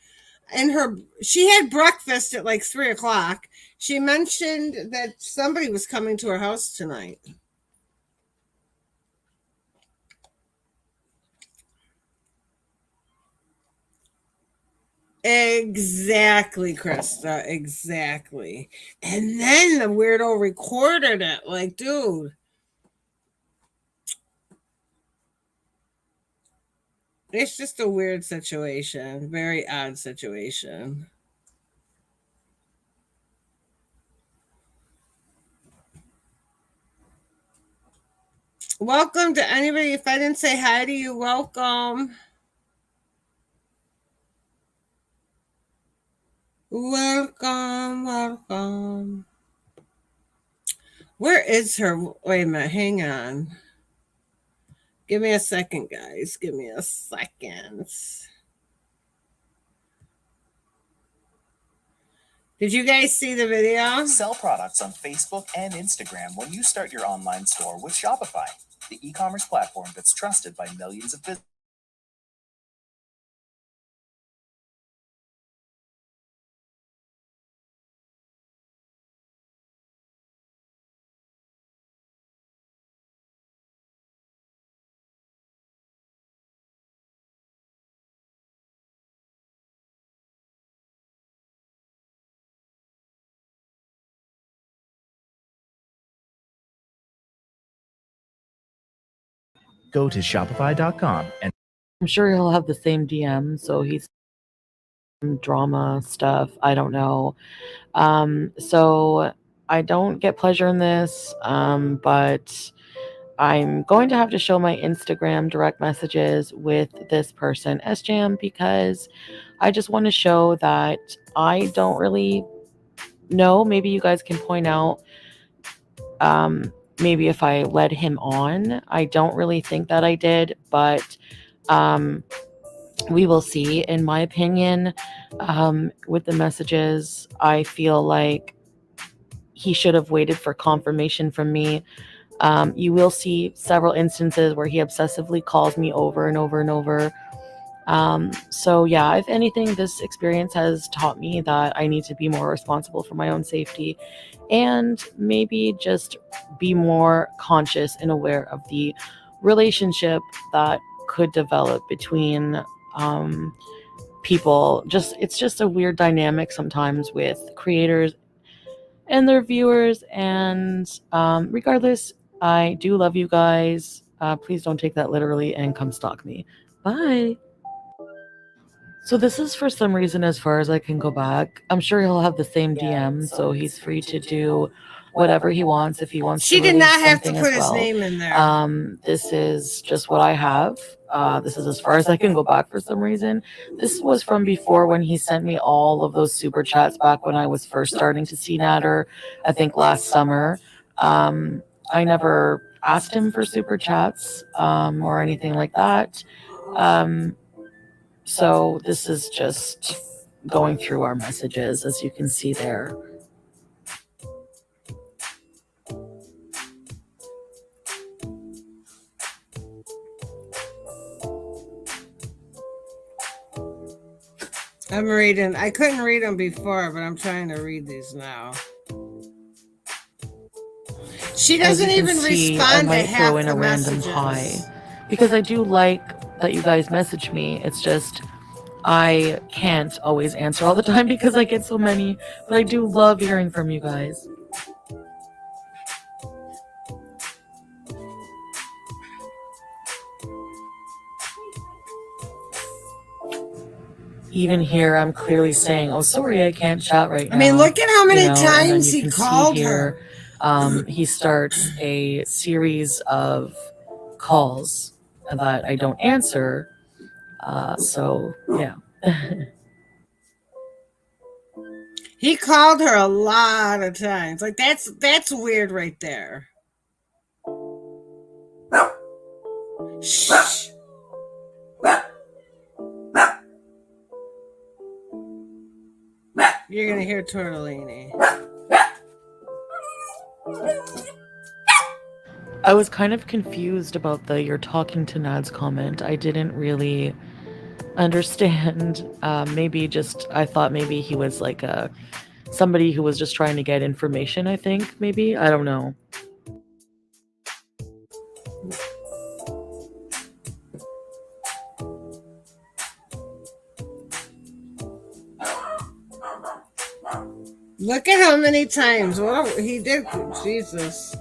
she had breakfast at like 3:00. She mentioned that somebody was coming to her house tonight. Exactly, Krista. Exactly. And then the weirdo recorded it. Like, dude. It's just a weird situation. Very odd situation. Welcome to anybody. If I didn't say hi to you, welcome. Welcome. Where is her? Wait a minute. Hang on. Give me a second, guys. Give me a second. Did you guys see the video? Sell products on Facebook and Instagram when you start your online store with Shopify, the e-commerce platform that's trusted by millions of businesses. Go to Shopify.com and I'm sure he'll have the same DM, so he's drama stuff. I don't know. So I don't get pleasure in this, but I'm going to have to show my Instagram direct messages with this person, SJam, because I just want to show that I don't really know. Maybe you guys can point out, maybe if I led him on. I don't really think that I did, but we will see. In my opinion, with the messages, I feel like he should have waited for confirmation from me. You will see several instances where he obsessively calls me over and over and over. So yeah, if anything, this experience has taught me that I need to be more responsible for my own safety and maybe just be more conscious and aware of the relationship that could develop between people. It's just a weird dynamic sometimes with creators and their viewers. And regardless, I do love you guys. Please don't take that literally and come stalk me. Bye. So this is for some reason as far as I can go back. I'm sure he'll have the same DM, so he's free to do whatever he wants if he wants She to did release not have to something put as his well. name in there. This is just what I have. This is as far as I can go back for some reason. This was from before when he sent me all of those super chats back when I was first starting to see Natter, I think last summer. I never asked him for super chats or anything like that. So this is just going through our messages, as you can see there. I'm reading. I couldn't read them before, but I'm trying to read these now. She doesn't even respond to half throw in the a random messages. hi, because I do like that you guys message me. It's just I can't always answer all the time because I get so many, but I do love hearing from you guys. Even here, I'm clearly saying, "Oh, sorry, I can't chat right now." I mean, look at how many and then times you he can called see here, he starts a series of calls that I don't answer. So yeah. He called her a lot of times. Like that's weird right there. Shh. You're gonna hear Tortellini. I was kind of confused about the "you're talking to Nads" comment. I didn't really understand. I thought maybe he was like somebody who was just trying to get information, I think, maybe. I don't know. Look at how many times. What he did. Jesus.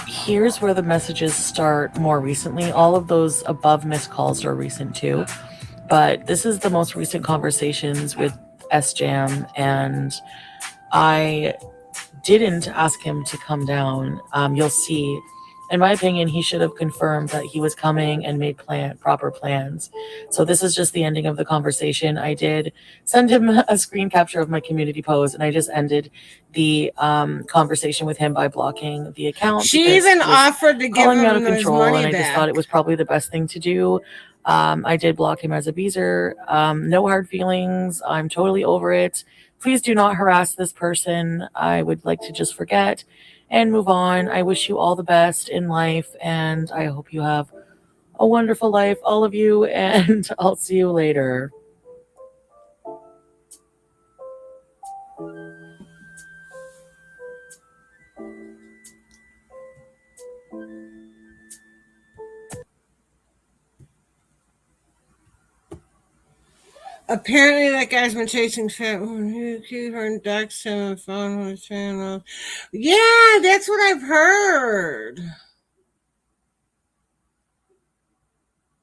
Here's where the messages start more recently. All of those above missed calls are recent too. But this is the most recent conversations with SJam, and I didn't ask him to come down. You'll see. In my opinion, he should have confirmed that he was coming and made proper plans. So this is just the ending of the conversation. I did send him a screen capture of my community post, and I just ended the conversation with him by blocking the account. She even offered to give him his money and I back. just thought it was probably the best thing to do. I did block him as a beezer. No hard feelings. I'm totally over it. Please do not harass this person. I would like to just forget and move on. I wish you all the best in life, and I hope you have a wonderful life, all of you, and I'll see you later. Apparently, that guy's been chasing fat women. He heard doxed him and found his channel. Yeah, that's what I've heard.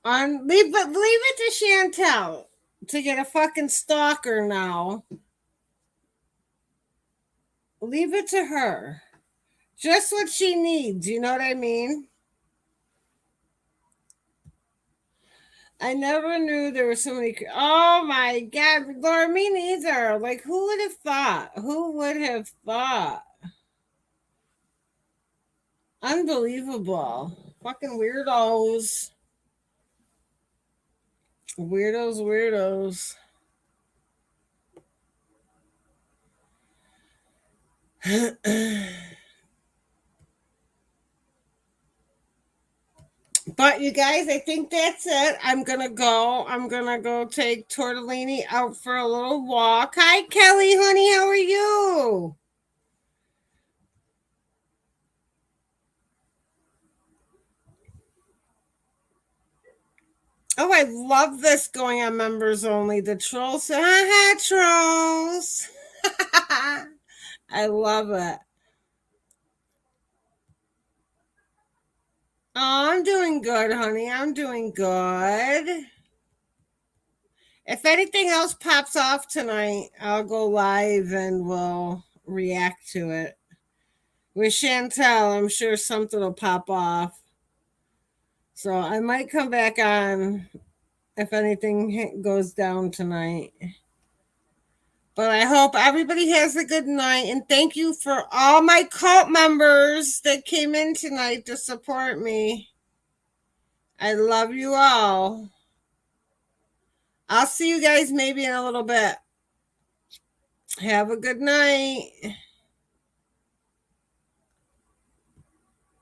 Leave it to Chantel. to get a fucking stalker now. Leave it to her. Just what she needs. You know what I mean? I never knew there were so many. Oh my God, Laura, me neither. Like, who would have thought? Who would have thought? Unbelievable. Fucking weirdos. Weirdos. But you guys, I think that's it. I'm gonna go. I'm gonna go take Tortellini out for a little walk. Hi, Kelly, honey. How are you? Oh, I love this going on members only. The trolls. Haha, trolls. I love it. Oh, I'm doing good, honey. I'm doing good. If anything else pops off tonight, I'll go live and we'll react to it. With Chantel, I'm sure something will pop off. So I might come back on if anything goes down tonight. But I hope everybody has a good night. And thank you for all my cult members that came in tonight to support me. I love you all. I'll see you guys maybe in a little bit. Have a good night.